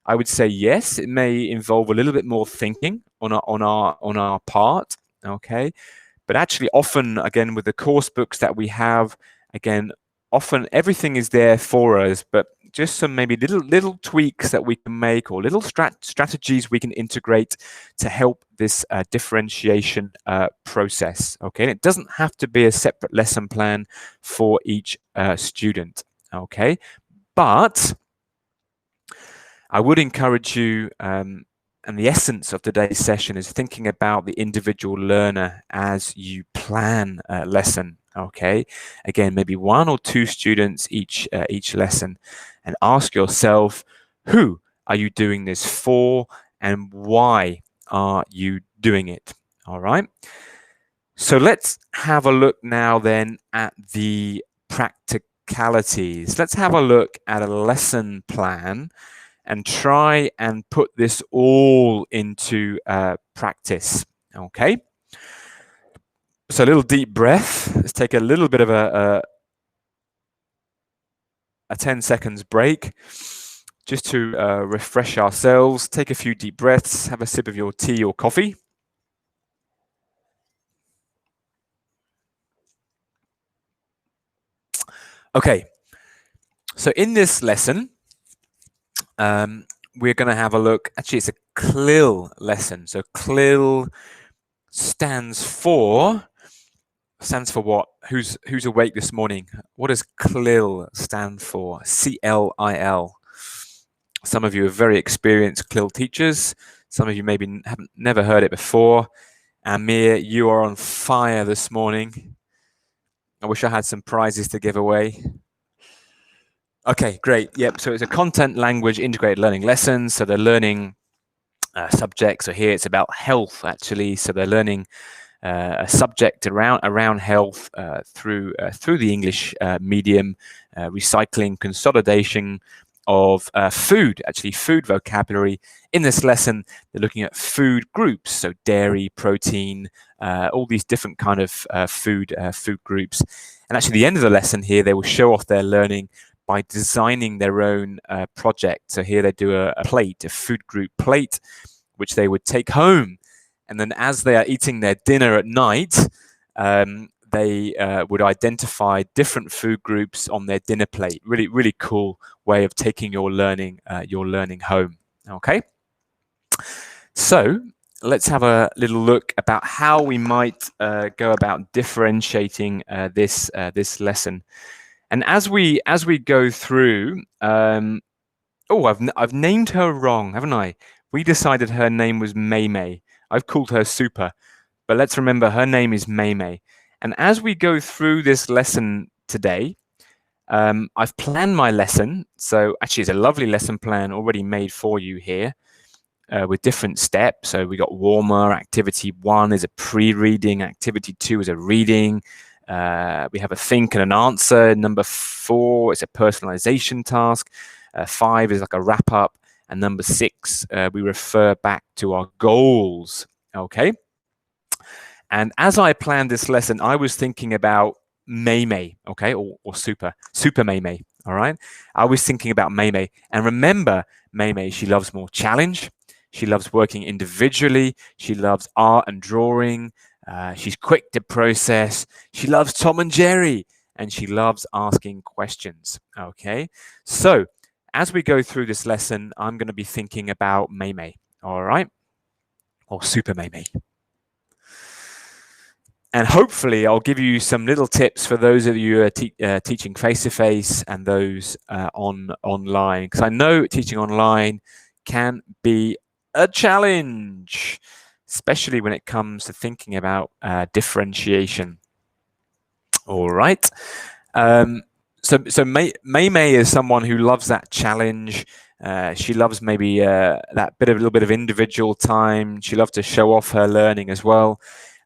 I would say yes, it may involve a little bit more thinking on our part, okay? But actually often, again, with the course books that we have, again, often everything is there for us, but just some maybe little tweaks that we can make, or little strategies we can integrate to help this differentiation process. Okay, and it doesn't have to be a separate lesson plan for each student. Okay, but I would encourage you, and the essence of today's session is thinking about the individual learner as you plan a lesson. Okay, again, maybe one or two students each lesson, and ask yourself, who are you doing this for, and why are you doing it? All right. So let's have a look now then at the practicalities. Let's have a look at a lesson plan and try and put this all into practice. Okay. So a little deep breath. Let's take a little bit of a 10 seconds break just to refresh ourselves. Take a few deep breaths, have a sip of your tea or coffee. Okay, so in this lesson, we're going to have a look. Actually, it's a KWL lesson. So KWL stands for what? Who's awake this morning? What does KWL stand for? C-L-I-L. Some of you are very experienced KWL teachers. Some of you maybe haven't never heard it before. Amir, you are on fire this morning. I wish I had some prizes to give away. Okay, great. Yep. So it's a content language integrated learning lesson. So they're learning subjects. So here it's about health, actually. So they're learning a subject around health through the English medium, recycling, consolidation of food, actually food vocabulary. In this lesson, they're looking at food groups, so dairy, protein, all these different kind of food groups. And actually, at the end of the lesson here, they will show off their learning by designing their own project. So here they do a food group plate, which they would take home. And then as they are eating their dinner at night, they would identify different food groups on their dinner plate. Really, really cool way of taking your learning home. Okay. So let's have a little look about how we might go about differentiating this lesson. And as we go through, I've named her wrong, haven't I? We decided her name was May. I've called her Super, but let's remember her name is May. And as we go through this lesson today, I've planned my lesson. So actually, it's a lovely lesson plan already made for you here with different steps. So we got warmer. Activity 1 is a pre-reading. Activity 2 is a reading. We have a think and an answer. Number 4 is a personalization task. 5 is like a wrap up. And number 6, we refer back to our goals. Okay. And as I planned this lesson, I was thinking about May, okay, or Super May. All right. I was thinking about May. And remember, May, she loves more challenge. She loves working individually. She loves art and drawing. She's quick to process. She loves Tom and Jerry. And she loves asking questions. Okay. So as we go through this lesson, I'm going to be thinking about May. All right. Or Super May. And hopefully I'll give you some little tips for those of you who are teaching face-to-face and those online. Because I know teaching online can be a challenge, especially when it comes to thinking about differentiation. All right. So May is someone who loves that challenge. She loves maybe that little bit of individual time. She loves to show off her learning as well.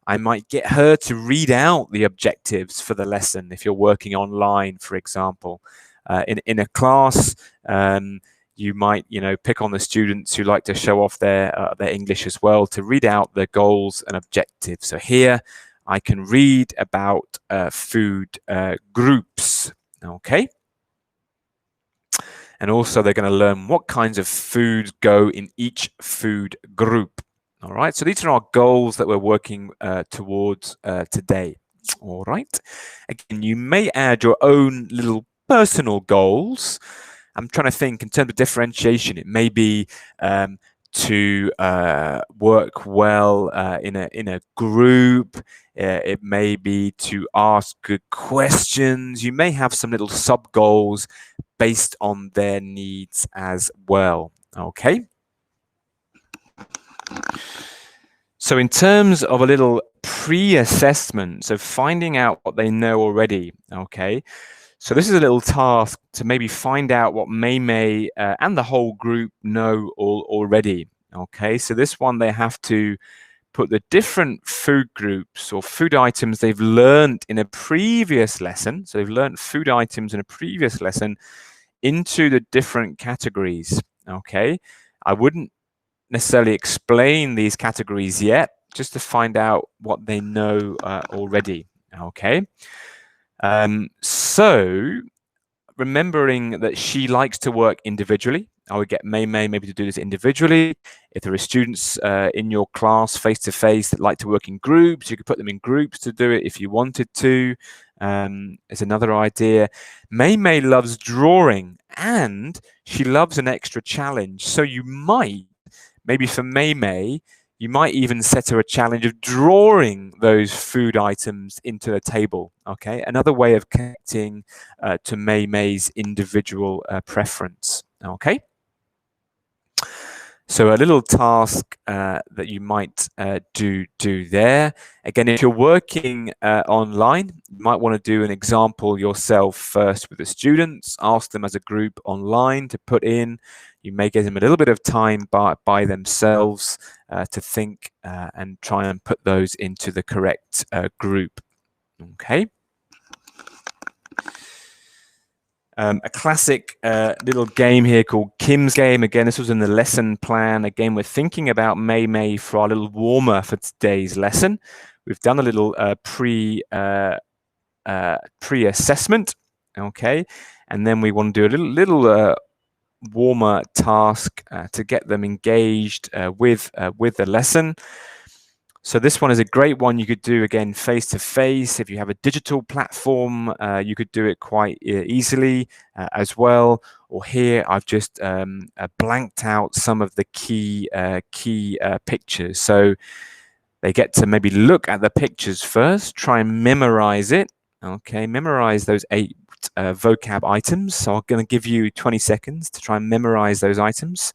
I might get her to read out the objectives for the lesson if you're working online, for example. In a class, you might, pick on the students who like to show off their English as well to read out their goals and objectives. So here I can read about food groups, okay? And also they're going to learn what kinds of foods go in each food group. All right, so these are our goals that we're working towards today. All right, again, you may add your own little personal goals. I'm trying to think in terms of differentiation. It may be to work well in a group. It may be to ask good questions. You may have some little sub goals based on their needs as well. Okay. So in terms of a little pre-assessment, so finding out what they know already, okay? So this is a little task to maybe find out what May and the whole group know already, okay? So this one, they have to put the different food groups or food items they've learned in a previous lesson, so they've learned food items in a previous lesson, into the different categories, okay? I wouldn't necessarily explain these categories yet, just to find out what they know already, okay? So remembering that she likes to work individually, I would get May maybe to do this individually. If there are students in your class face-to-face that like to work in groups, you could put them in groups to do it if you wanted to. Is another idea. May loves drawing and she loves an extra challenge. So you might, maybe for May, you might even set her a challenge of drawing those food items into the table, okay? Another way of connecting to May's individual preference, okay? So a little task that you might do there. Again, if you're working online, you might want to do an example yourself first with the students, ask them as a group online to put in. You may give them a little bit of time by themselves to think and try and put those into the correct group, okay? A classic little game here called Kim's Game. Again, this was in the lesson plan. Again, we're thinking about May for our little warmer for today's lesson. We've done a little pre-assessment, okay? And then we want to do a little warmer task to get them engaged with the lesson. So this one is a great one you could do again face-to-face. If you have a digital platform, you could do it quite easily as well. Or here I've just blanked out some of the key pictures. So they get to maybe look at the pictures first, try and memorize it. Okay, memorize those 8 vocab items. So I'm going to give you 20 seconds to try and memorize those items.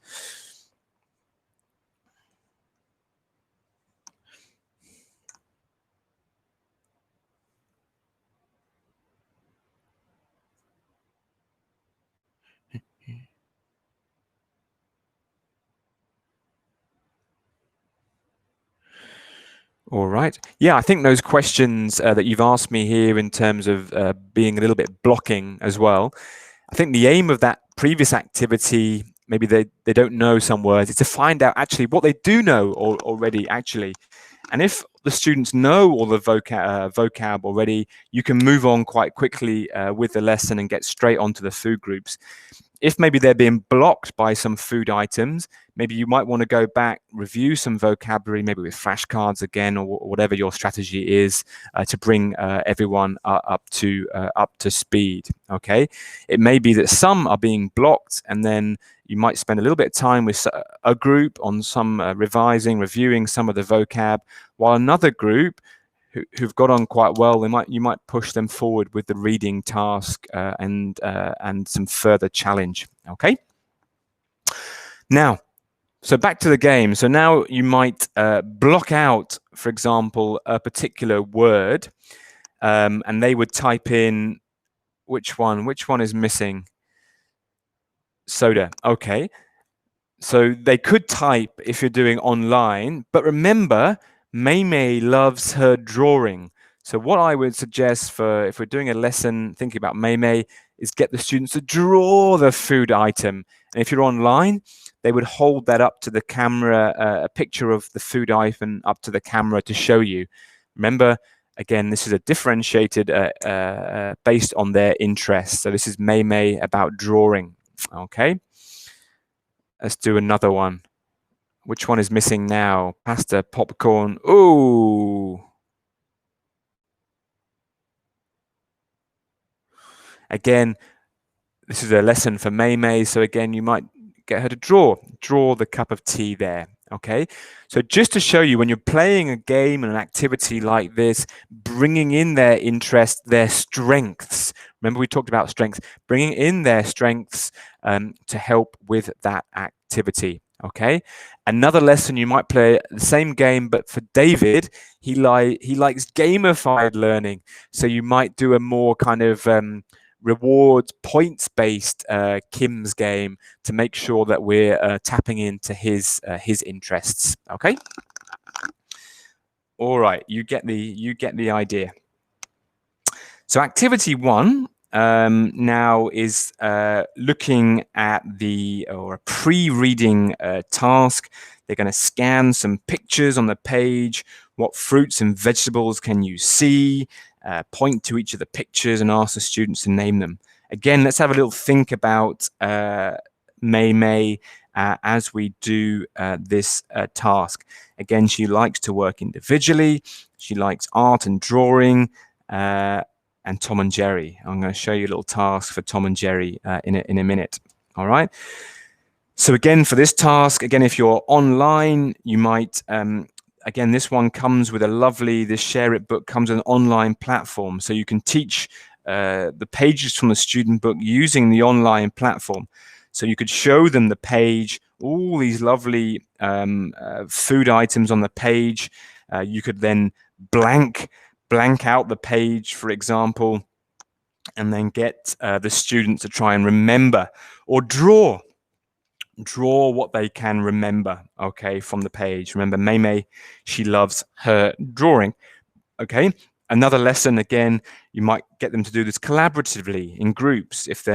All right. Yeah, I think those questions that you've asked me here in terms of being a little bit blocking as well, I think the aim of that previous activity, maybe they don't know some words, is to find out actually what they do know already actually. And if the students know all the vocab already, you can move on quite quickly with the lesson and get straight onto the food groups. If maybe they're being blocked by some food items, maybe you might want to go back, review some vocabulary, maybe with flashcards again, or whatever your strategy is to bring everyone up to speed. Okay, it may be that some are being blocked, and then you might spend a little bit of time with a group on some reviewing some of the vocab, while another group who've got on quite well, you might push them forward with the reading task and some further challenge. Okay. Now, so back to the game. So now you might block out, for example, a particular word, and they would type in which one is missing. Soda. Okay. So they could type if you're doing online, but remember, May loves her drawing. So what I would suggest for if we're doing a lesson thinking about May is get the students to draw the food item. And if you're online, they would hold that up to the camera, a picture of the food item up to the camera to show you. Remember, again, this is a differentiated based on their interests. So this is May about drawing. Okay. Let's do another one. Which one is missing now? Pasta, popcorn. Ooh. Again, this is a lesson for May. So again, you might get her to draw the cup of tea there. Okay. So just to show you, when you're playing a game and an activity like this, bringing in their interest, their strengths. Remember, we talked about strengths, bringing in their strengths to help with that activity. Okay. Another lesson, you might play the same game, but for David, he likes gamified learning. So you might do a more kind of rewards points-based Kim's game to make sure that we're tapping into his interests. Okay. All right, you get the idea. So activity 1 now is looking at a pre-reading task. They're going to scan some pictures on the page. What fruits and vegetables can you see? Point to each of the pictures and ask the students to name them. Again, let's have a little think about May as we do this task. Again, she likes to work individually. She likes art and drawing. And Tom and Jerry. I'm going to show you a little task for Tom and Jerry in a minute. All right. So again, for this task, again, if you're online, you might, again, this one comes with this Share It book comes with an online platform. So you can teach the pages from the student book using the online platform. So you could show them the page, all these lovely food items on the page. You could then blank out the page, for example, and then get the students to try and remember or draw what they can remember, okay, from the page. Remember, May, she loves her drawing. Okay. Another lesson, again, you might get them to do this collaboratively in groups if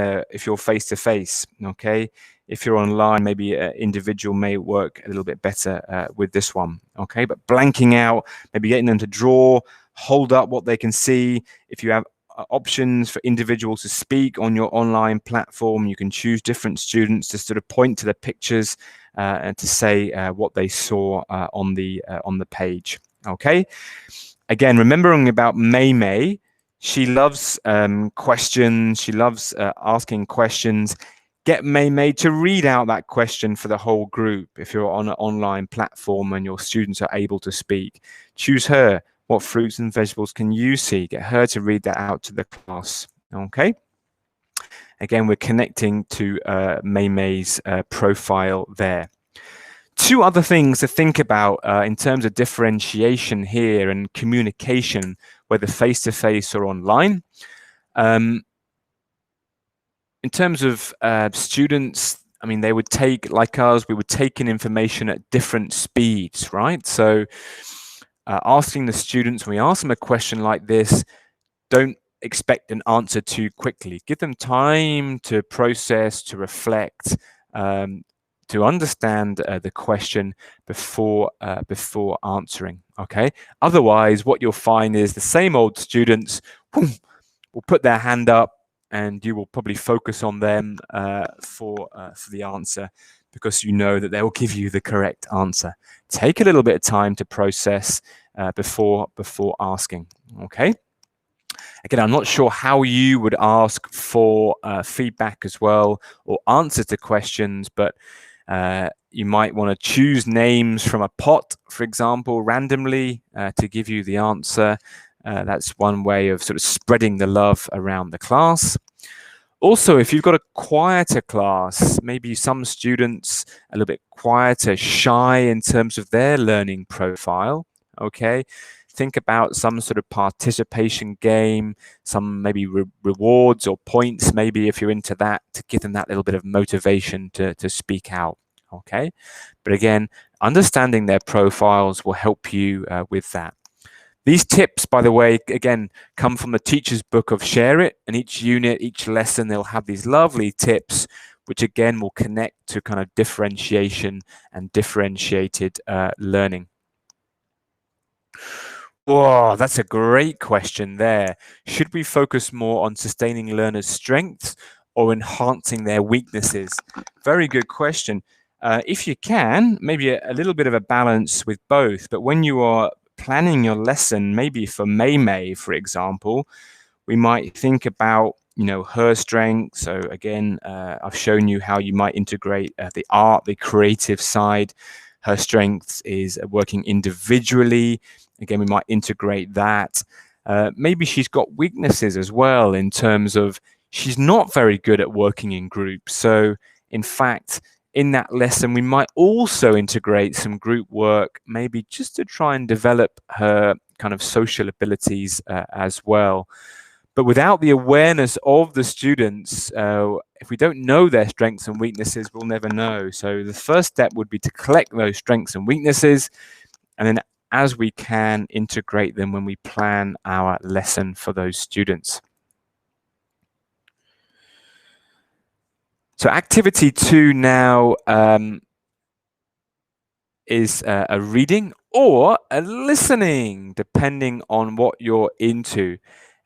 you're face to face. Okay. If you're online, maybe individual may work a little bit better with this one. Okay. But blanking out, maybe getting them to draw, hold up what they can see. If you have options for individuals to speak on your online platform, you can choose different students to sort of point to the pictures and to say what they saw on the page. Okay. Again, remembering about May, she loves questions. She loves asking questions. Get May to read out that question for the whole group. If you're on an online platform and your students are able to speak, choose her. What fruits and vegetables can you see? Get her to read that out to the class. Okay. Again, we're connecting to May's profile there. 2 other things to think about in terms of differentiation here and communication, whether face-to-face or online. In terms of students, I mean, they would take, like us, we would take in information at different speeds, right? So asking the students, when we ask them a question like this, don't expect an answer too quickly. Give them time to process, to reflect, to understand the question before answering. Okay. Otherwise, what you'll find is the same old students will put their hand up, and you will probably focus on them for the answer, because you know that they will give you the correct answer. Take a little bit of time to process before asking. Okay. Again, I'm not sure how you would ask for feedback as well, or answers to questions, but you might want to choose names from a pot, for example, randomly to give you the answer. That's one way of sort of spreading the love around the class. Also, if you've got a quieter class, maybe some students a little bit quieter, shy in terms of their learning profile, okay? Think about some sort of participation game, some maybe rewards or points, maybe if you're into that, to give them that little bit of motivation to speak out, okay? But again, understanding their profiles will help you with that. These tips, by the way, again, come from the teacher's book of Share It, and each unit, each lesson, they'll have these lovely tips, which again will connect to kind of differentiation and differentiated learning. Whoa, that's a great question there. Should we focus more on sustaining learners' strengths or enhancing their weaknesses? Very good question. If you can, maybe a little bit of a balance with both, but when you are planning your lesson, maybe for May, for example, we might think about, you know, her strengths. So again, I've shown you how you might integrate the art, the creative side. Her strengths is working individually. Again, we might integrate that. Maybe she's got weaknesses as well, in terms of she's not very good at working in groups. So in fact, in that lesson, we might also integrate some group work, maybe just to try and develop her kind of social abilities as well. But without the awareness of the students, if we don't know their strengths and weaknesses, we'll never know. So the first step would be to collect those strengths and weaknesses, and then as we can, integrate them when we plan our lesson for those students. So activity 2 now is a reading or a listening, depending on what you're into.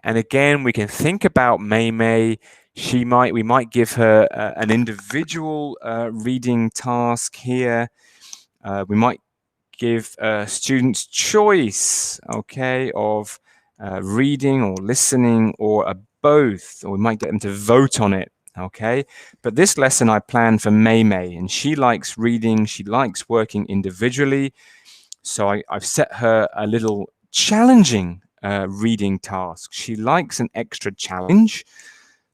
And again, we can think about May. We might give her an individual reading task here. We might give students choice, okay, of reading or listening or a both, or we might get them to vote on it, okay? But this lesson I planned for May, and she likes reading, she likes working individually. So I've set her a little challenging reading task. She likes an extra challenge.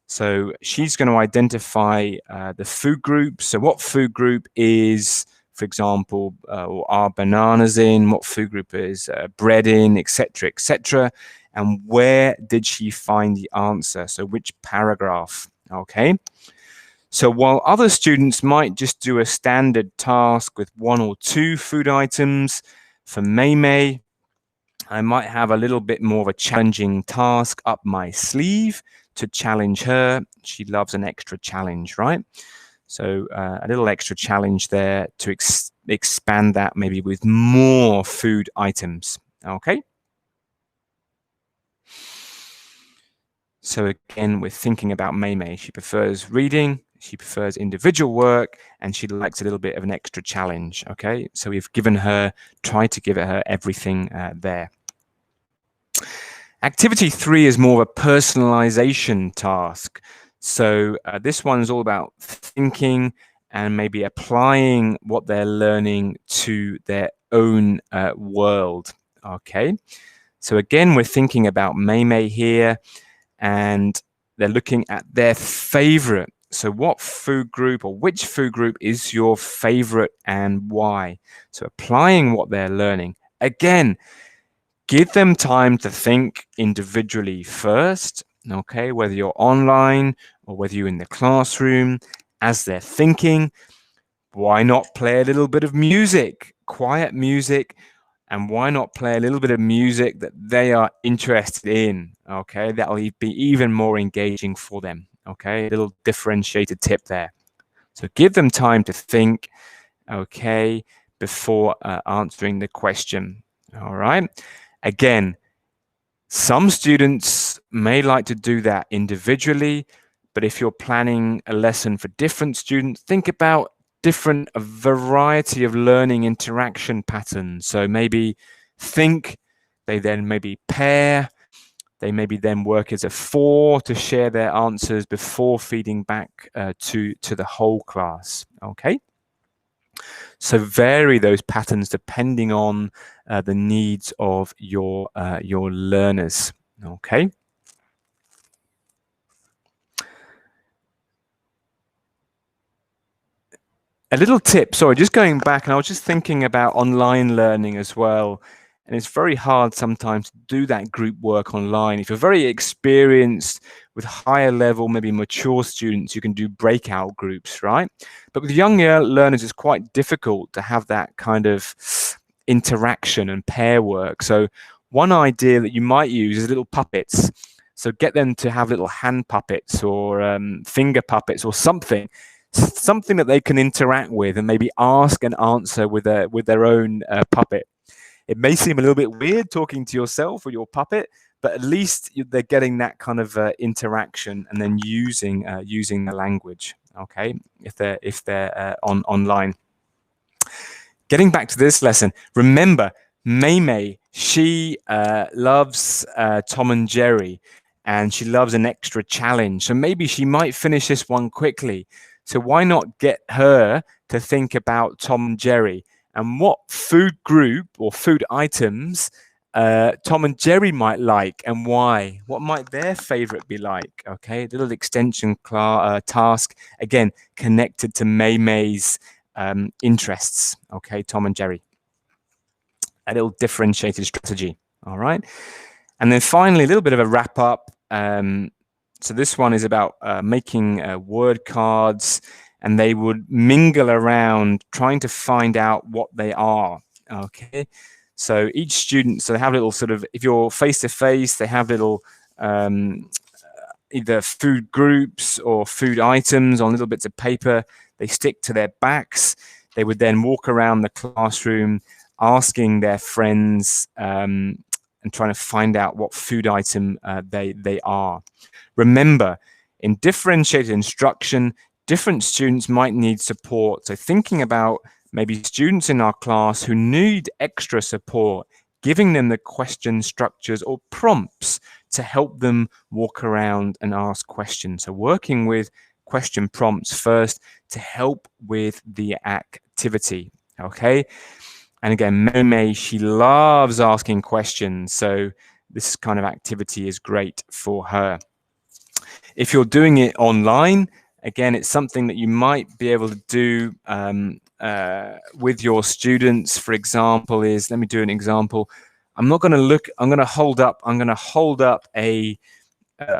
So she's going to identify the food group. So what food group is, for example, are bananas in, what food group is bread in, etc., and where did she find the answer? So which paragraph, okay? So while other students might just do a standard task with 1 or 2 food items, for May, I might have a little bit more of a challenging task up my sleeve to challenge her. She loves an extra challenge, right? So a little extra challenge there to expand that maybe with more food items, okay? So again, we're thinking about May. She prefers reading, she prefers individual work, and she likes a little bit of an extra challenge, okay? So we've tried to give her everything there. Activity 3 is more of a personalization task. So this one's all about thinking and maybe applying what they're learning to their own world, okay? So again, we're thinking about May here, and they're looking at their favorite. So what food group or which food group is your favorite and why? So applying what they're learning. Again, give them time to think individually first, okay? Whether you're online or whether you're in the classroom, as they're thinking, why not play a little bit of music, quiet music, and why not play a little bit of music that they are interested in, okay? That'll be even more engaging for them, okay? A little differentiated tip there. So give them time to think, okay, before answering the question. All right. Again, some students may like to do that individually, but if you're planning a lesson for different students, think about a variety of learning interaction patterns. So maybe think, they then maybe pair, they maybe then work as a 4 to share their answers before feeding back to the whole class. Okay. So vary those patterns depending on the needs of your learners. Okay. A little tip, sorry, just going back, and I was just thinking about online learning as well. And it's very hard sometimes to do that group work online. If you're very experienced with higher level, maybe mature students, you can do breakout groups, right? But with younger learners, it's quite difficult to have that kind of interaction and pair work. So one idea that you might use is little puppets. So get them to have little hand puppets or finger puppets or something that they can interact with and maybe ask and answer with their own puppet. It may seem a little bit weird talking to yourself or your puppet, but at least they're getting that kind of interaction and then using the language. Okay, if they're online. Getting back to this lesson, remember May, she loves Tom and Jerry, and she loves an extra challenge. So maybe she might finish this one quickly. So why not get her to think about Tom and Jerry and what food group or food items Tom and Jerry might like and why? What might their favorite be like? Okay, a little extension task, again, connected to May's interests. Okay, Tom and Jerry. A little differentiated strategy. All right. And then finally, a little bit of a wrap up. So this one is about making word cards, and they would mingle around trying to find out what they are. Okay. So each student, so they have little sort of, if you're face to face, they have little either food groups or food items on little bits of paper. They stick to their backs. They would then walk around the classroom asking their friends and trying to find out what food item they are. Remember, in differentiated instruction, different students might need support. So thinking about maybe students in our class who need extra support, giving them the question structures or prompts to help them walk around and ask questions. So working with question prompts first to help with the activity, okay? And again, May, she loves asking questions. So this kind of activity is great for her. If you're doing it online, again, it's something that you might be able to do with your students. For example, let me do an example. I'm not going to look, I'm going to hold up a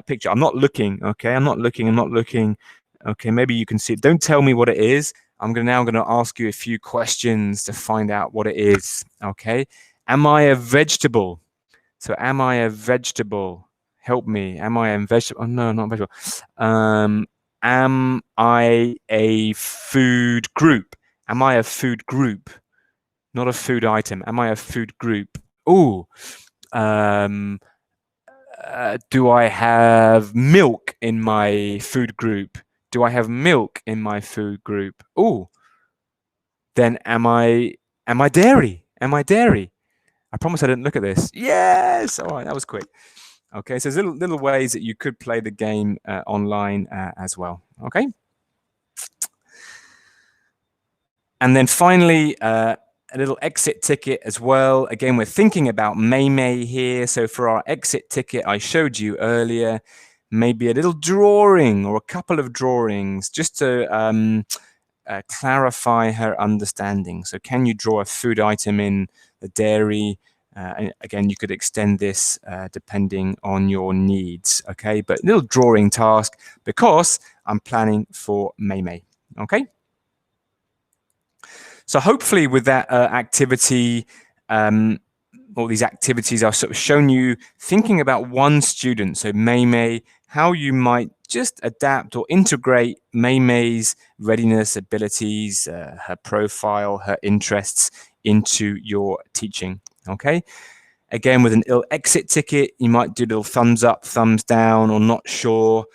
picture. I'm not looking, okay? I'm not looking. Okay, maybe you can see it. Don't tell me what it is. I'm now going to ask you a few questions to find out what it is, okay? Am I a vegetable? So am I a vegetable? Help me. Am I a vegetable? Oh, no, not a vegetable. Am I a food group? Am I a food group? Not a food item. Am I a food group? Oh, do I have milk in my food group? Do I have milk in my food group? Oh, then am I dairy? Am I dairy? I promise I didn't look at this. Yes. All right, that was quick. Okay, so there's little ways that you could play the game online as well. Okay. And then finally, a little exit ticket as well. Again, we're thinking about May here. So for our exit ticket, I showed you earlier, maybe a little drawing or a couple of drawings just to clarify her understanding. So can you draw a food item in the dairy? And again, you could extend this depending on your needs. Okay, but little drawing task because I'm planning for May. Okay. So hopefully with that activity, all these activities I've sort of shown you, thinking about one student, so May, how you might just adapt or integrate May's readiness, abilities, her profile, her interests into your teaching. Okay. Again, with an ill exit ticket, you might do a little thumbs up, thumbs down, or not sure,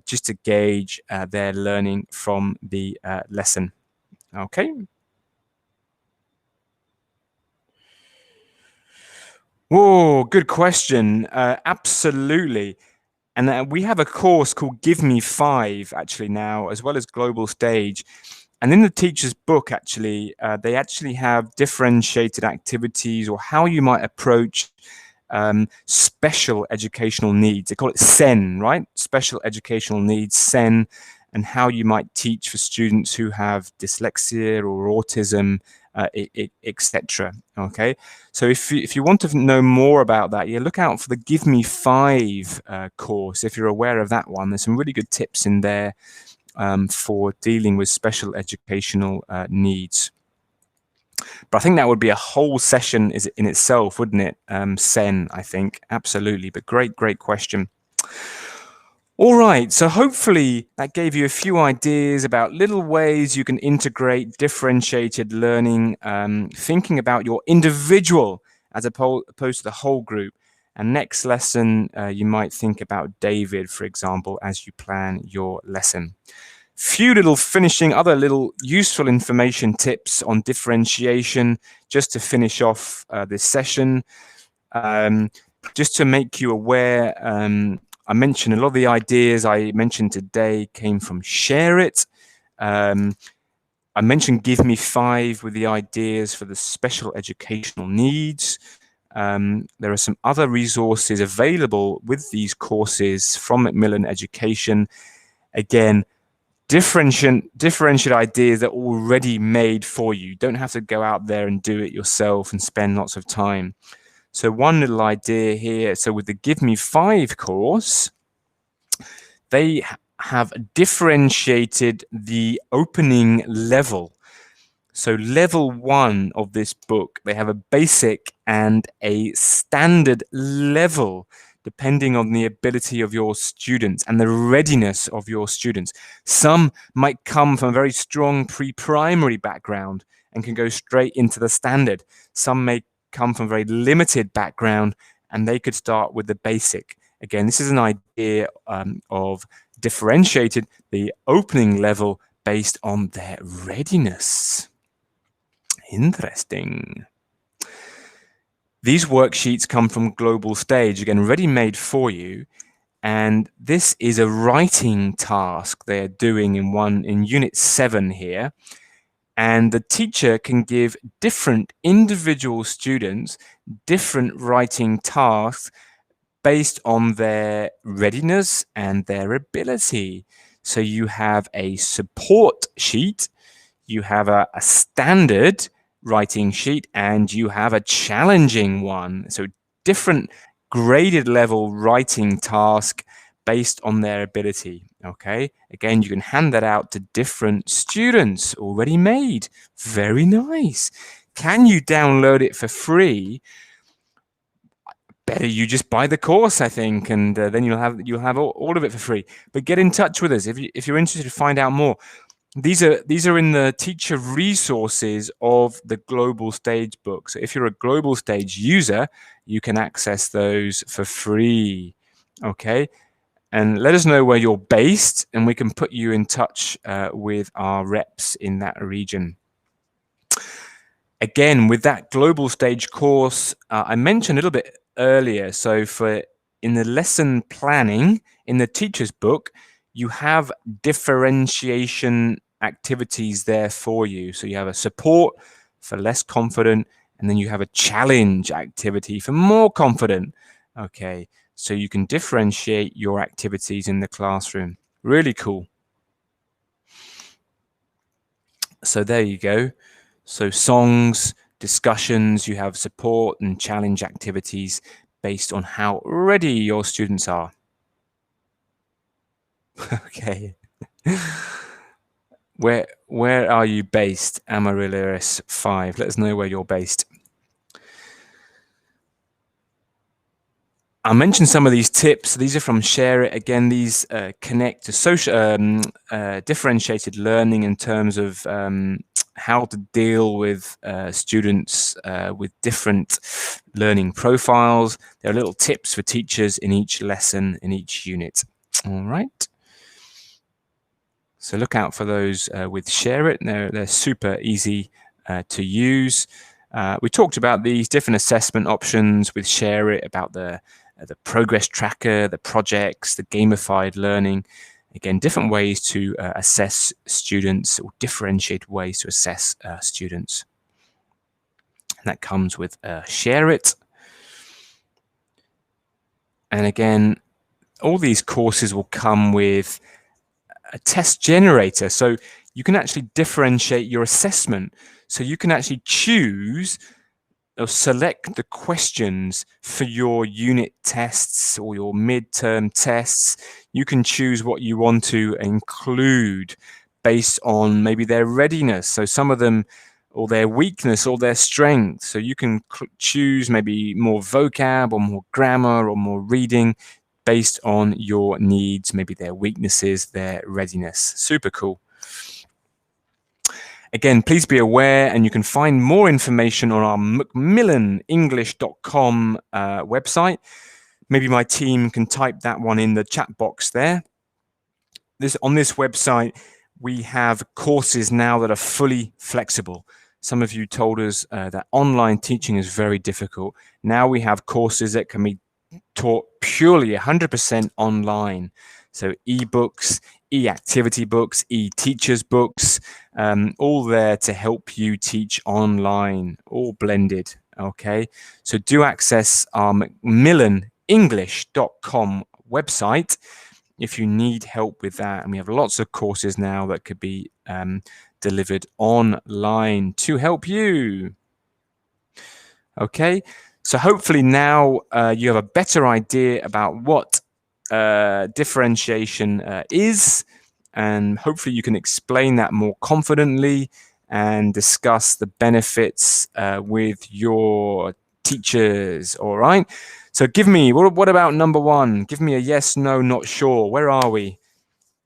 just to gauge their learning from the lesson. Okay. Whoa, good question. Absolutely. And we have a course called Give Me 5 actually now, as well as Global Stage. And in the teacher's book, actually, they actually have differentiated activities or how you might approach special educational needs. They call it SEN, right? Special educational needs, SEN, and how you might teach for students who have dyslexia or autism, etc. Okay, so if you want to know more about that, look out for the Give Me 5 course. If you're aware of that one, there's some really good tips in there for dealing with special educational needs. But I think that would be a whole session in itself, wouldn't it? SEN, I think. Absolutely. But great question. All right. So hopefully that gave you a few ideas about little ways you can integrate differentiated learning, thinking about your individual as opposed to the whole group. And next lesson, you might think about David, for example, as you plan your lesson. Few little other little useful information tips on differentiation, just to finish off this session. Just to make you aware, I mentioned a lot of the ideas I mentioned today came from Share It. I mentioned Give Me 5 with the ideas for the special educational needs. There are some other resources available with these courses from Macmillan Education. Again, differentiate ideas that are already made for you. You don't have to go out there and do it yourself and spend lots of time. So one little idea here. So with the Give Me 5 course, they have differentiated the opening level. So level 1 of this book, they have a basic and a standard level, depending on the ability of your students and the readiness of your students. Some might come from a very strong pre-primary background and can go straight into the standard. Some may come from a very limited background and they could start with the basic. Again, this is an idea of differentiated the opening level based on their readiness. Interesting. These worksheets come from Global Stage, again, ready-made for you. And this is a writing task they're doing in Unit 7 here. And the teacher can give different individual students different writing tasks based on their readiness and their ability. So you have a support sheet, you have a standard writing sheet, and you have a challenging one. So different graded level writing task based on their ability. Okay, again, you can hand that out to different students already made. Very nice. Can you download it for free? Better you just buy the course, I think, and then you'll have all of it for free. But get in touch with us if you're interested to find out more. These are in the teacher resources of the Global Stage book. So if you're a Global Stage user, you can access those for free. Okay, and let us know where you're based, and we can put you in touch with our reps in that region. Again, with that Global Stage course, I mentioned a little bit earlier. So in the lesson planning in the teacher's book, you have differentiation activities there for you. So you have a support for less confident, and then you have a challenge activity for more confident. Okay, so you can differentiate your activities in the classroom. Really cool. So there you go. So songs, discussions, you have support and challenge activities based on how ready your students are. Okay. Where are you based, Amaryllis 5? Let us know where you're based. I'll mention some of these tips. These are from Share It. Again, these connect to social differentiated learning in terms of how to deal with students with different learning profiles. There are little tips for teachers in each lesson, in each unit. All right. So look out for those with Share It. They're super easy to use. We talked about these different assessment options with Share It, about the progress tracker, the projects, the gamified learning. Again, different ways to assess students, or differentiate ways to assess students. And that comes with Share It. And again, all these courses will come with a test generator. So you can actually differentiate your assessment. So you can actually choose or select the questions for your unit tests or your midterm tests. You can choose what you want to include based on maybe their readiness. So some of them, or their weakness or their strength. So you can choose maybe more vocab or more grammar or more reading based on your needs, maybe their weaknesses, their readiness. Super cool. Again, please be aware, and you can find more information on our macmillanenglish.com website. Maybe my team can type that one in the chat box there. On this website, we have courses now that are fully flexible. Some of you told us that online teaching is very difficult. Now we have courses that can be taught purely 100% online. So ebooks, e-activity books, e-teachers books, all there to help you teach online, all blended. Okay, so do access our macmillanenglish.com website if you need help with that. And we have lots of courses now that could be delivered online to help you. Okay, so hopefully now you have a better idea about what differentiation is, and hopefully you can explain that more confidently and discuss the benefits with your teachers. All right, so give me, what about number one? Give me a yes, no, not sure. Where are we?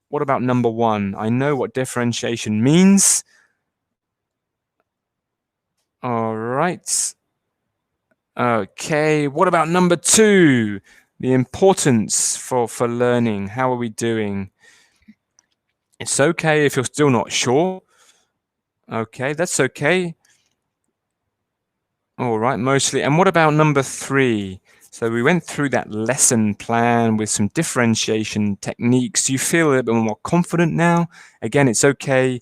What about number one? I know what differentiation means. All right. Okay, what about number two? The importance for learning. How are we doing? It's okay if you're still not sure. Okay, that's okay. All right, mostly. And what about number three? So we went through that lesson plan with some differentiation techniques. Do you feel a little bit more confident now? Again, it's okay.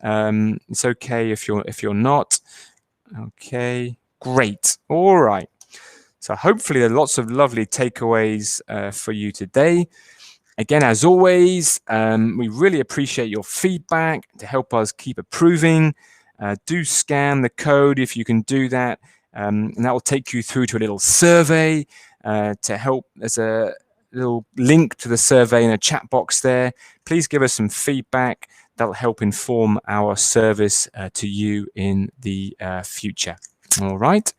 It's okay if you're not. Okay, great. All right. So hopefully there are lots of lovely takeaways for you today. Again, as always, we really appreciate your feedback to help us keep improving. Do scan the code if you can do that. And that will take you through to a little survey to help. There's a little link to the survey in a chat box there. Please give us some feedback. That will help inform our service to you in the future. All right.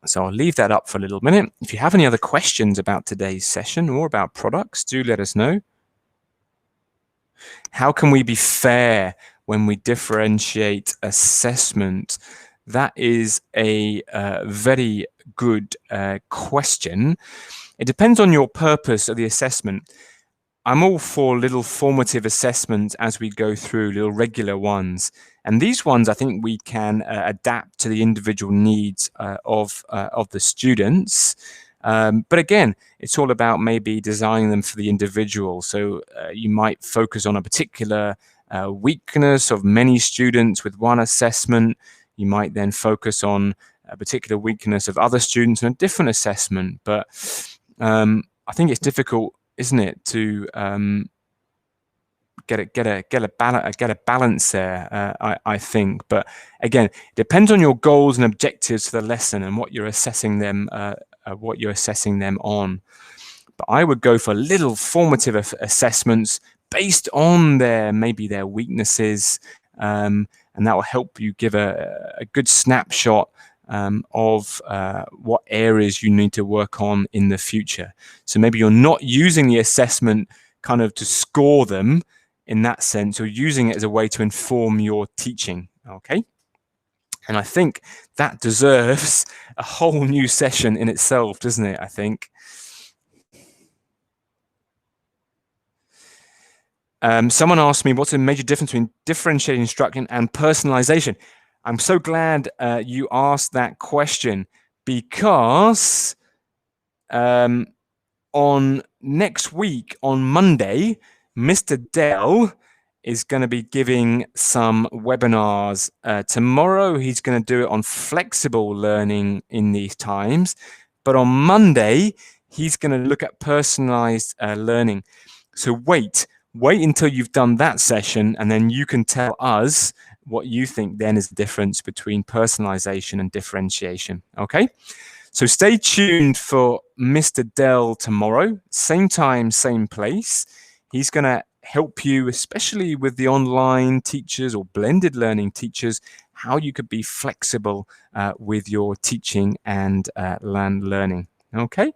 So I'll leave that up for a little minute. If you have any other questions about today's session or about products, do let us know. How can we be fair when we differentiate assessment? That is a very good question. It depends on your purpose of the assessment. I'm all for little formative assessments as we go through, little regular ones. And these ones, I think we can adapt to the individual needs of the students. But again, it's all about maybe designing them for the individual. So you might focus on a particular weakness of many students with one assessment. You might then focus on a particular weakness of other students in a different assessment. But I think it's difficult, isn't it, to get a balance there, I think. But again, it depends on your goals and objectives for the lesson and what you're assessing them on. But I would go for little formative assessments based on maybe their weaknesses, and that will help you give a good snapshot of what areas you need to work on in the future. So maybe you're not using the assessment kind of to score them in that sense. You're using it as a way to inform your teaching, okay? And I think that deserves a whole new session in itself, doesn't it, I think? Someone asked me what's the major difference between differentiated instruction and personalization. I'm so glad you asked that question, because on next week, on Monday, Mr. Dell is going to be giving some webinars. Tomorrow, he's going to do it on flexible learning in these times. But on Monday, he's going to look at personalized learning. So wait until you've done that session, and then you can tell us what you think then is the difference between personalization and differentiation, okay? So stay tuned for Mr. Dell tomorrow, same time, same place. He's going to help you, especially with the online teachers or blended learning teachers, how you could be flexible with your teaching and learning, okay?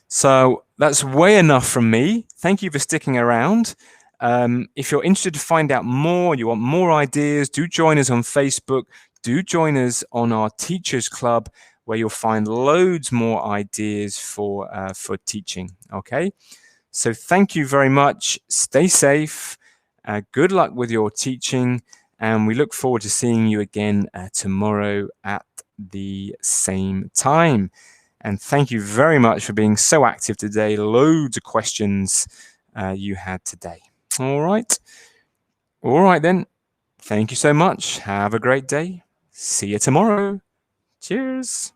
So that's way enough from me. Thank you for sticking around. If you're interested to find out more, you want more ideas, do join us on Facebook. Do join us on our Teachers Club, where you'll find loads more ideas for teaching, okay? So thank you very much. Stay safe. Good luck with your teaching. And we look forward to seeing you again tomorrow at the same time. And thank you very much for being so active today. Loads of questions you had today. All right. All right, then. Thank you so much. Have a great day. See you tomorrow. Cheers.